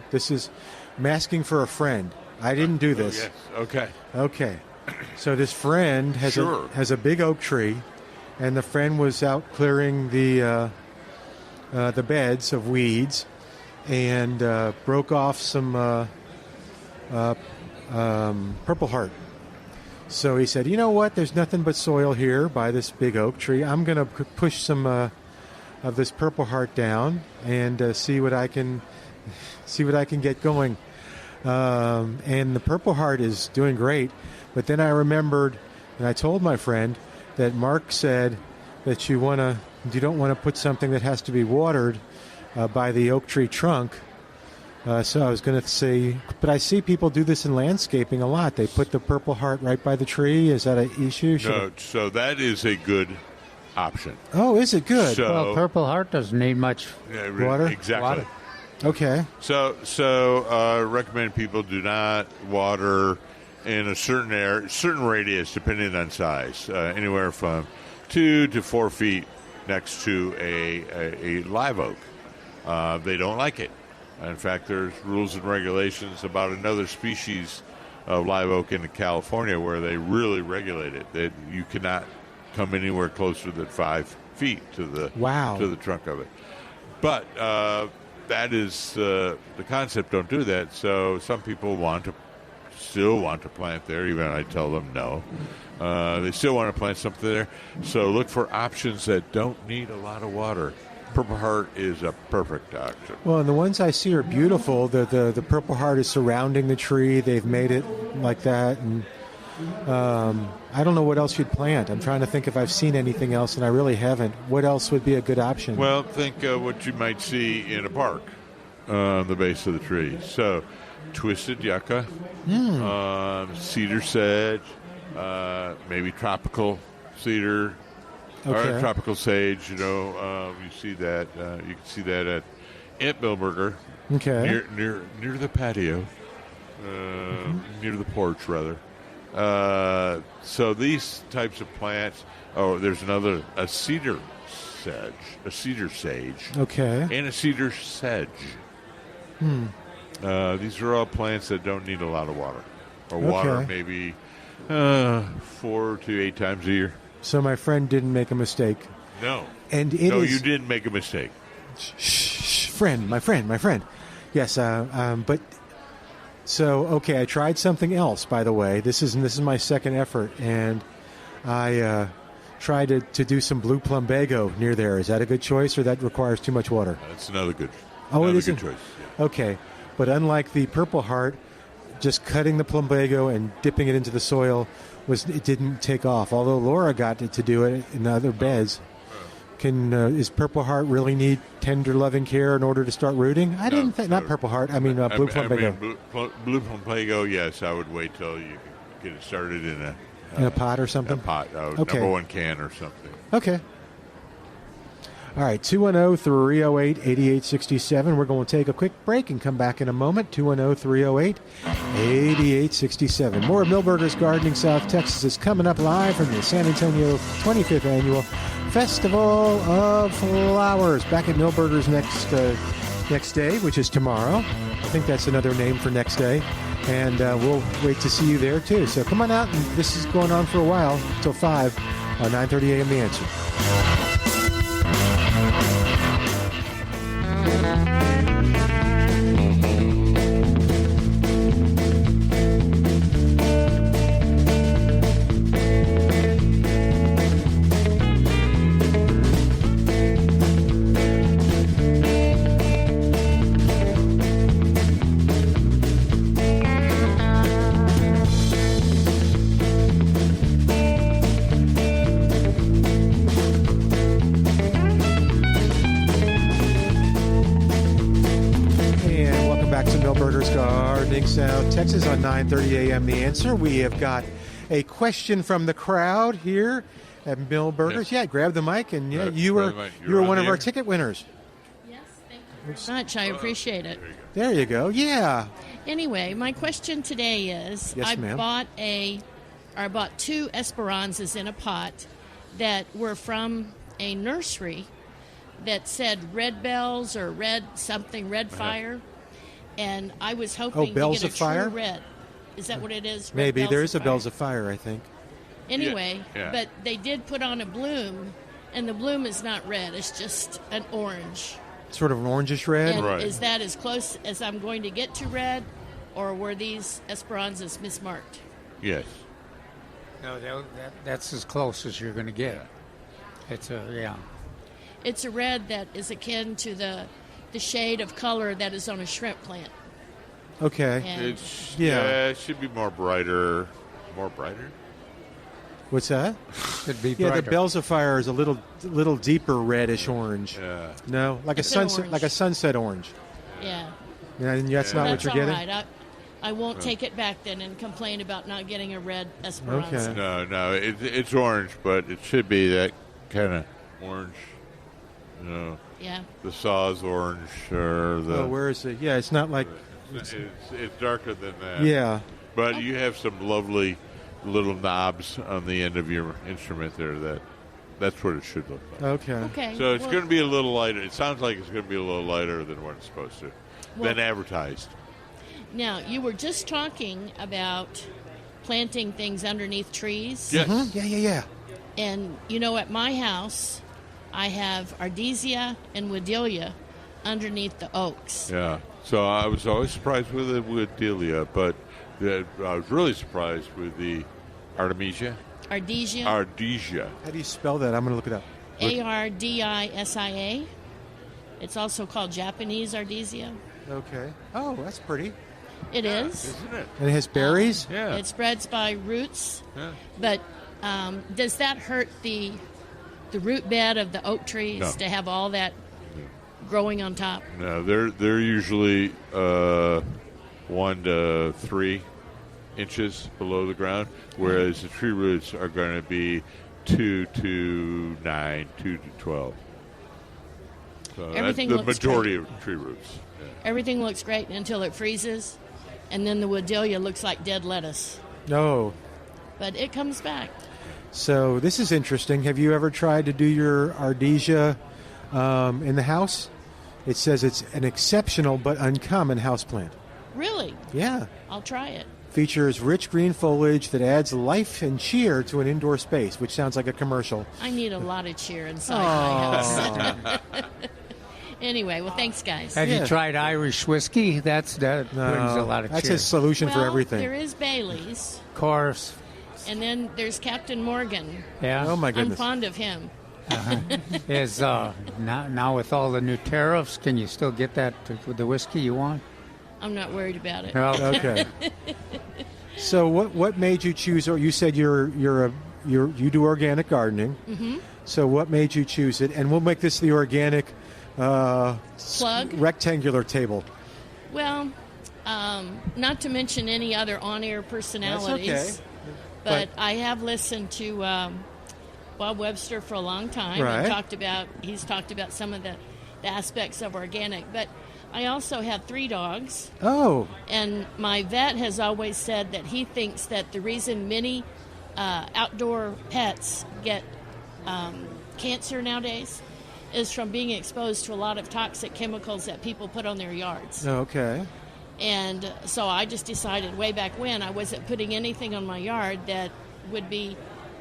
I'm asking for a friend. I didn't do this. Yes. Okay. Okay. So this friend has a big oak tree, and the friend was out clearing the beds of weeds, and broke off some Purple Heart. So he said, "You know what? There's nothing but soil here by this big oak tree. I'm going to push some of this Purple Heart down and see what I can get going." And the Purple Heart is doing great. But then I remembered, and I told my friend that Mark said that you don't want to put something that has to be watered by the oak tree trunk. So I was going to say, but I see people do this in landscaping a lot. They put the Purple Heart right by the tree. Is that an issue? No, so that is a good option. Oh, is it good? Well, Purple Heart doesn't need much water. Exactly. Water. Okay. So recommend people do not water in a certain radius, depending on size, anywhere from 2 to 4 feet next to a live oak. They don't like it. In fact, there's rules and regulations about another species of live oak in California where they really regulate it. That you cannot come anywhere closer than 5 feet to the trunk of it. But that is the concept. Don't do that. So some people still want to plant there, even I tell them no. They still want to plant something there. So look for options that don't need a lot of water. Purple Heart is a perfect option. Well, and the ones I see are beautiful. The Purple Heart is surrounding the tree. They've made it like that, and I don't know what else you'd plant. I'm trying to think if I've seen anything else, and I really haven't. What else would be a good option? Well, think what you might see in a park on the base of the tree. So, twisted yucca, cedar sedge, maybe tropical cedar, or tropical sage. You see that. You can see that at Milberger. Okay. Near the patio, near the porch, rather. So these types of plants. Oh, there's a cedar sage. Okay. And a cedar sedge. These are all plants that don't need a lot of water, or water maybe 4 to 8 times a year. So my friend didn't make a mistake. No. And you didn't make a mistake. My friend. Yes, but so okay. I tried something else. By the way, this is my second effort, and I tried to do some blue plumbago near there. Is that a good choice, or that requires too much water? That's another good. It is good choice. Yeah. Okay, but unlike the Purple Heart, just cutting the plumbago and dipping it into the soil it didn't take off. Although Laura got to do it in other beds. Is Purple Heart really need tender, loving care in order to start rooting? I didn't think. Not Purple Heart. I mean, blue plumbago. Blue plumbago. Yes, I would wait till you get it started in a pot or something. A pot, okay. number 1 can or something. Okay. All right, 210-308-8867. We're going to take a quick break and come back in a moment. 210-308-8867. More of Milberger's Gardening South Texas is coming up live from the San Antonio 25th Annual Festival of Flowers. Back at Milberger's next day, which is tomorrow. I think that's another name for next day. And we'll wait to see you there, too. So come on out, and this is going on for a while, until 5 on 9:30 a.m. The Answer. South Texas on 9:30 a.m. The Answer. We have got a question from the crowd here at Milberger's. Yes. Yeah, grab the mic, and you were one of our ticket winners. Yes, thank you very much. I appreciate it. There you go. Yeah. Anyway, my question today is: yes, I bought 2 Esperanzas in a pot that were from a nursery that said Red Bells or Red Fire. And I was hoping to get a true red. Is that what it is? Maybe. There is a Bells of Fire, I think. Anyway, but they did put on a bloom, and the bloom is not red. It's just an orange. Sort of an orangish red? And right. Is that as close as I'm going to get to red, or were these Esperanzas mismarked? Yes. No, that's as close as you're going to get. It's a red that is akin to the shade of color that is on a shrimp plant. Okay. It should be more brighter. More brighter? What's that? Should be brighter. Yeah, the Bells of Fire is a little deeper reddish orange. Yeah. No, like a sunset orange. Yeah. And that's not what you're getting? Right. I won't take it back then and complain about not getting a red Esperanza. Okay. No, it's orange, but it should be that kind of orange. Yeah. The Saw's orange or the. Oh, where is it? Yeah, it's not like. It's darker than that. Yeah. But you have some lovely little knobs on the end of your instrument there. That's what it should look like. Okay. So it's going to be a little lighter. It sounds like it's going to be a little lighter than what it's supposed to. Than advertised. Now, you were just talking about planting things underneath trees. Yes. Mm-hmm. Yeah. And, at my house, I have Ardesia and Wedelia underneath the oaks. Yeah. So I was always surprised with the Wedelia, but I was really surprised with the Artemisia. Ardesia. Ardesia. How do you spell that? I'm going to look it up. Ardisia. It's also called Japanese Ardesia. Okay. Oh, that's pretty. It is. Isn't it? And it has berries? Yeah. It spreads by roots. Yeah. But does that hurt the root bed of the oak trees No. to have all that growing on top? No, they're usually 1 to 3 inches below the ground, whereas the tree roots are going to be 2 to 9, 2 to 12. So Everything that's the looks majority great. of tree roots. Yeah. Everything looks great until it freezes, and then the woodillia looks like dead lettuce. No. But it comes back. So this is interesting. Have you ever tried to do your Ardesia in the house? It says it's an exceptional but uncommon houseplant. Really? Yeah. I'll try it. Features rich green foliage that adds life and cheer to an indoor space, which sounds like a commercial. I need a lot of cheer inside my house. Anyway, well, thanks, guys. Have you tried Irish whiskey? That brings a lot of That's cheer. his solution for everything. There is Bailey's. Of course. And then there's Captain Morgan. Yeah. Oh, my I'm goodness. fond of him. Is now with all the new tariffs, can you still get that with the whiskey you want? I'm not worried about it. Well, Okay. So what made you choose? Or you said you do organic gardening. Mm-hmm. So what made you choose it? And we'll make this the organic Plug? rectangular table. Well, not to mention any other on-air personalities. That's okay. But I have listened to Bob Webster for a long time. Right. And he's talked about some of the aspects of organic. But I also have 3 dogs. Oh. And my vet has always said that he thinks that the reason many outdoor pets get cancer nowadays is from being exposed to a lot of toxic chemicals that people put on their yards. Okay. And so I just decided way back when I wasn't putting anything on my yard that would be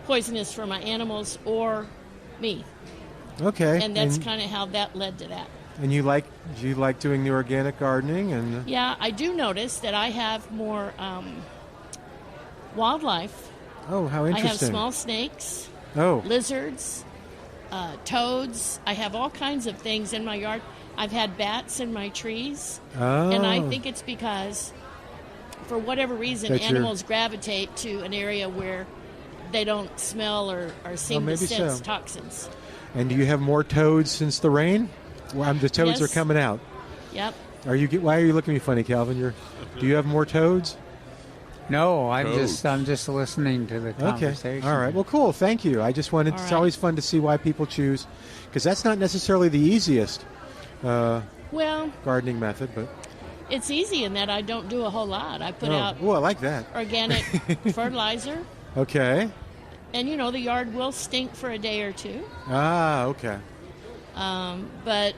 poisonous for my animals or me. Okay. And that's kind of how that led to that. And do you like doing the organic gardening? And Yeah, I do notice that I have more wildlife. oh, how I interesting! have small snakes, Oh, lizards, toads. I have all kinds of things in my yard. I've had bats in my trees. oh. And I think it's because, for whatever reason, That you're- animals gravitate to an area where they don't smell or seem to maybe sense so. toxins. And do you have more toads since the rain? Well, the toads Yes. are coming out. Yep. Why are you looking at me funny, Calvin? Do you have more toads? no, I'm Toads. just listening to the conversation. Okay. All right. Well, cool. Thank you. I just wanted. All It's right. always fun to see why people choose, because that's not necessarily the easiest Well, gardening method, but it's easy in that I don't do a whole lot. I put out oh, I like that. organic fertilizer, Okay. and the yard will stink for a day or two. Ah, okay. But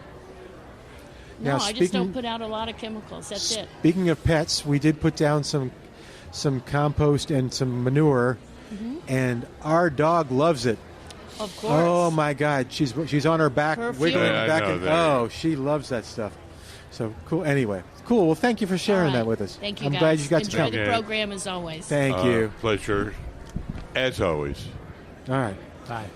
no, Now, I just speaking- don't put out a lot of chemicals. That's it. Speaking of pets, we did put down some compost and some manure, and our dog loves it. Of course. Oh my God, she's on her back, Perfume. wiggling Yeah, I back, know and that. she loves that stuff. So cool. Anyway, cool. Well, thank you for sharing All right. that with us. Thank you, I'm guys. glad you got Enjoy to come. the Yeah. program as always. Thank you. Pleasure, as always. All right. Bye.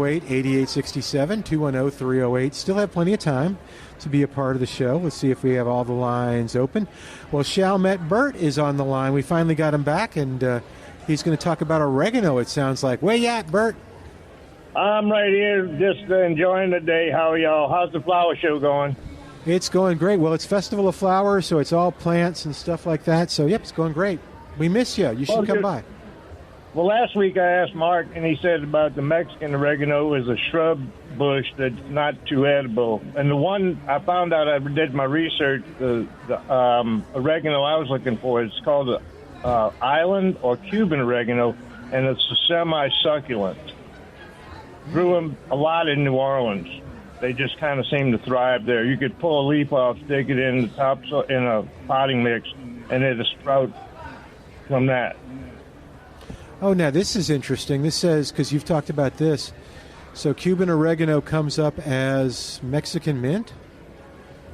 210-308-8867, 210-308. Still have plenty of time to be a part of the show. Let's see if we have all the lines open. Well, Chalmette Burt is on the line. We finally got him back, and he's going to talk about oregano, it sounds like. Where you at, Burt? I'm right here just enjoying the day. How are y'all? How's the flower show going? It's going great. Well, it's Festival of Flowers, so it's all plants and stuff like that. So, yep, it's going great. We miss you. You should Well, come good. by. Well, last week I asked Mark, and he said about the Mexican oregano is a shrub bush that's not too edible. And the one I found out, I did my research, the oregano I was looking for, it's called island or Cuban oregano, and it's a semi-succulent. Grew them a lot in New Orleans. They just kind of seem to thrive there. You could pull a leaf off, stick it in the top in a potting mix, and it'll sprout from that. Oh, now this is interesting. This says, because you've talked about this, so Cuban oregano comes up as Mexican mint,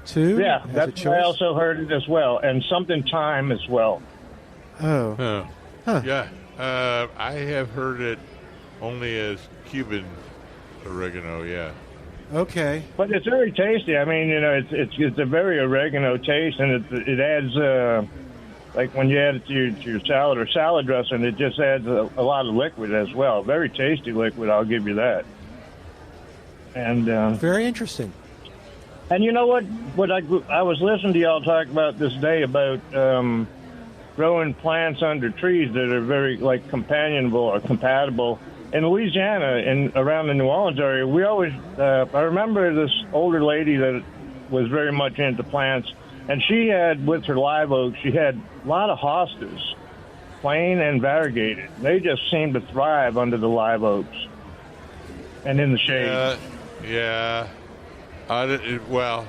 too? Yeah, as a that's choice? I also heard it as well, and something thyme as well. Oh. Yeah, I have heard it only as Cuban oregano. Yeah. Okay. But it's very tasty. I mean, it's a very oregano taste, and it adds like when you add it to your salad or salad dressing, it just adds a lot of liquid as well. Very tasty liquid, I'll give you that. And very interesting. And you know what I was listening to y'all talk about this day about growing plants under trees that are very like companionable or compatible. In Louisiana and around the New Orleans area, we always I remember this older lady that was very much into plants, and she had, with her live oaks, she had a lot of hostas, plain and variegated. They just seemed to thrive under the live oaks and in the shade. Yeah. Well,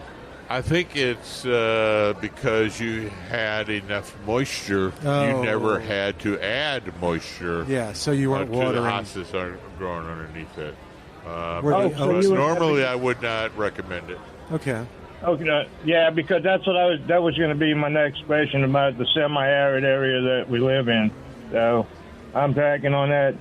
I think it's because you had enough moisture. Oh. You never had to add moisture. Yeah, so you weren't watering. The hostas are growing underneath it. So normally, I would not recommend it. Okay. Okay, yeah, because that was going to be my next question about the semi-arid area that we live in. So I'm tracking on that.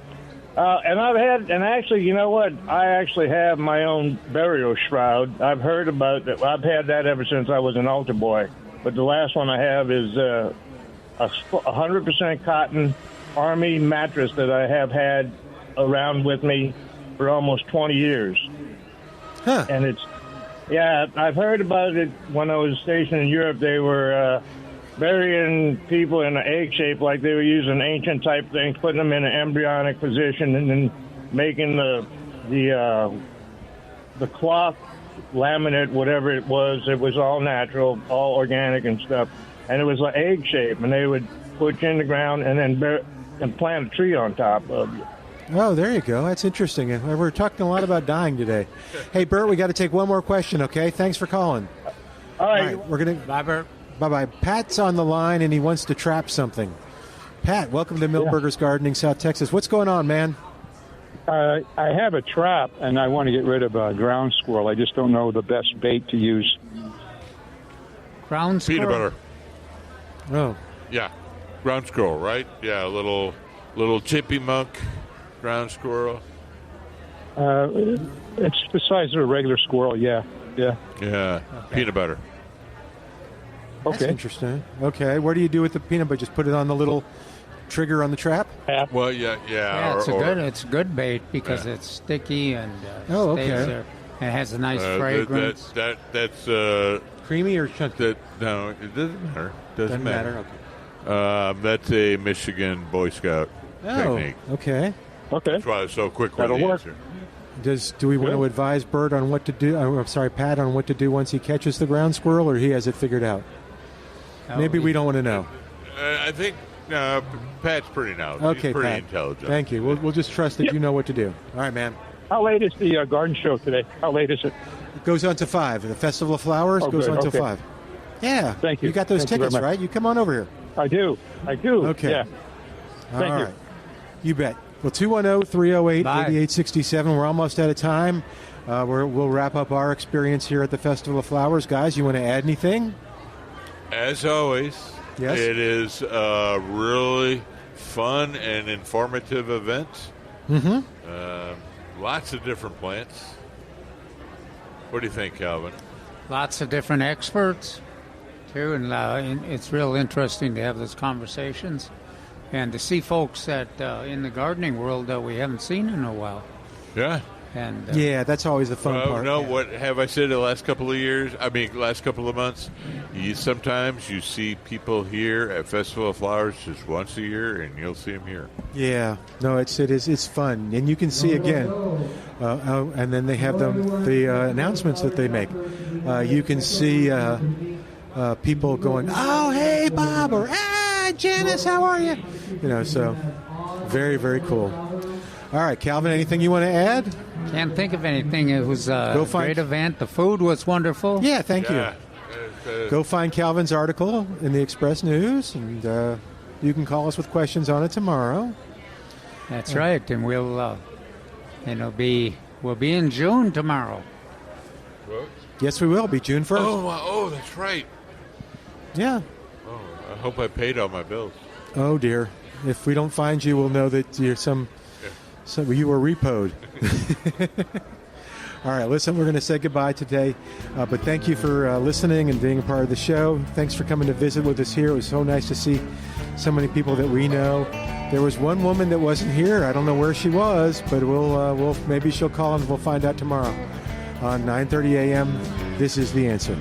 And actually, you know what? I actually have my own burial shroud. I've heard about that. I've had that ever since I was an altar boy. But the last one I have is a 100% cotton Army mattress that I have had around with me for almost 20 years. Huh. And I've heard about it when I was stationed in Europe. They were burying people in an egg shape, like they were using ancient type things, putting them in an embryonic position, and then making the cloth laminate, whatever it was all natural, all organic and stuff, and it was an egg shape, and they would put you in the ground and then plant a tree on top of you. Oh, there you go. That's interesting. We're talking a lot about dying today. Hey, Bert, we got to take one more question, okay? Thanks for calling. All right. We're gonna. Bye, Bert. Bye-bye. Pat's on the line, and he wants to trap something. Pat, welcome to Milberger's Gardening, South Texas. What's going on, man? I have a trap, and I want to get rid of a ground squirrel. I just don't know the best bait to use. Ground squirrel? Peanut butter. Oh. Yeah. Ground squirrel, right? Yeah, a little chippy monk ground squirrel. It's the size of a regular squirrel, yeah. Yeah. Okay. Peanut butter. That's interesting. Okay, what do you do with the peanut butter? Just put it on the little trigger on the trap? Well, yeah. It's a good bait because it's sticky and stays there. And it has a nice fragrance. That's creamy or chunky? No, it doesn't matter. Doesn't matter. Okay. That's a Michigan Boy Scout technique. Okay. That's why it's so quick with the answer. Do we want to advise Bert on what to do? Pat, on what to do once he catches the ground squirrel, or he has it figured out? Maybe we don't want to know. I think Pat's pretty knowledgeable. Okay, He's pretty Pat. intelligent. Thank you. We'll just trust that you know what to do. All right, man. How late is the garden show today? How late is it? It goes on to 5. The Festival of Flowers goes on to 5. Yeah. Thank you. You got those Thank you tickets, very much. right? You come on over here. I do. Okay. Yeah. Thank you. Right. You bet. Well, 210-308-8867. We're almost out of time. We'll wrap up our experience here at the Festival of Flowers. Guys, you want to add anything? As always, yes. It is a really fun and informative event. Mm-hmm. Lots of different plants. What do you think, Calvin? Lots of different experts, too, and it's real interesting to have those conversations and to see folks that in the gardening world that we haven't seen in a while. Yeah. And that's always the fun part. No, what have I said the last couple of years? I mean, last couple of months? Sometimes you see people here at Festival of Flowers just once a year, and you'll see them here. Yeah. No, it's fun. And you can see again, and then they have the announcements that they make. You can see people going, "Oh, hey, Bob," or "Ah, Janice, how are you?" So very, very cool. All right, Calvin, anything you want to add? Can't think of anything. It was a great event. The food was wonderful. Yeah, thank you. Go find Calvin's article in the Express News, and you can call us with questions on it tomorrow. That's right, and we'll be in June tomorrow. What? Yes, we will be June 1st. Oh, that's right. Yeah. Oh, I hope I paid all my bills. Oh dear! If we don't find you, we'll know that you're So you were repoed. All right, listen, we're going to say goodbye today, but thank you for listening and being a part of the show. Thanks for coming to visit with us here. It was so nice to see so many people that we know. There was one woman that wasn't here. I don't know where she was, but we'll maybe she'll call and we'll find out tomorrow on 9:30 a.m. This is The Answer.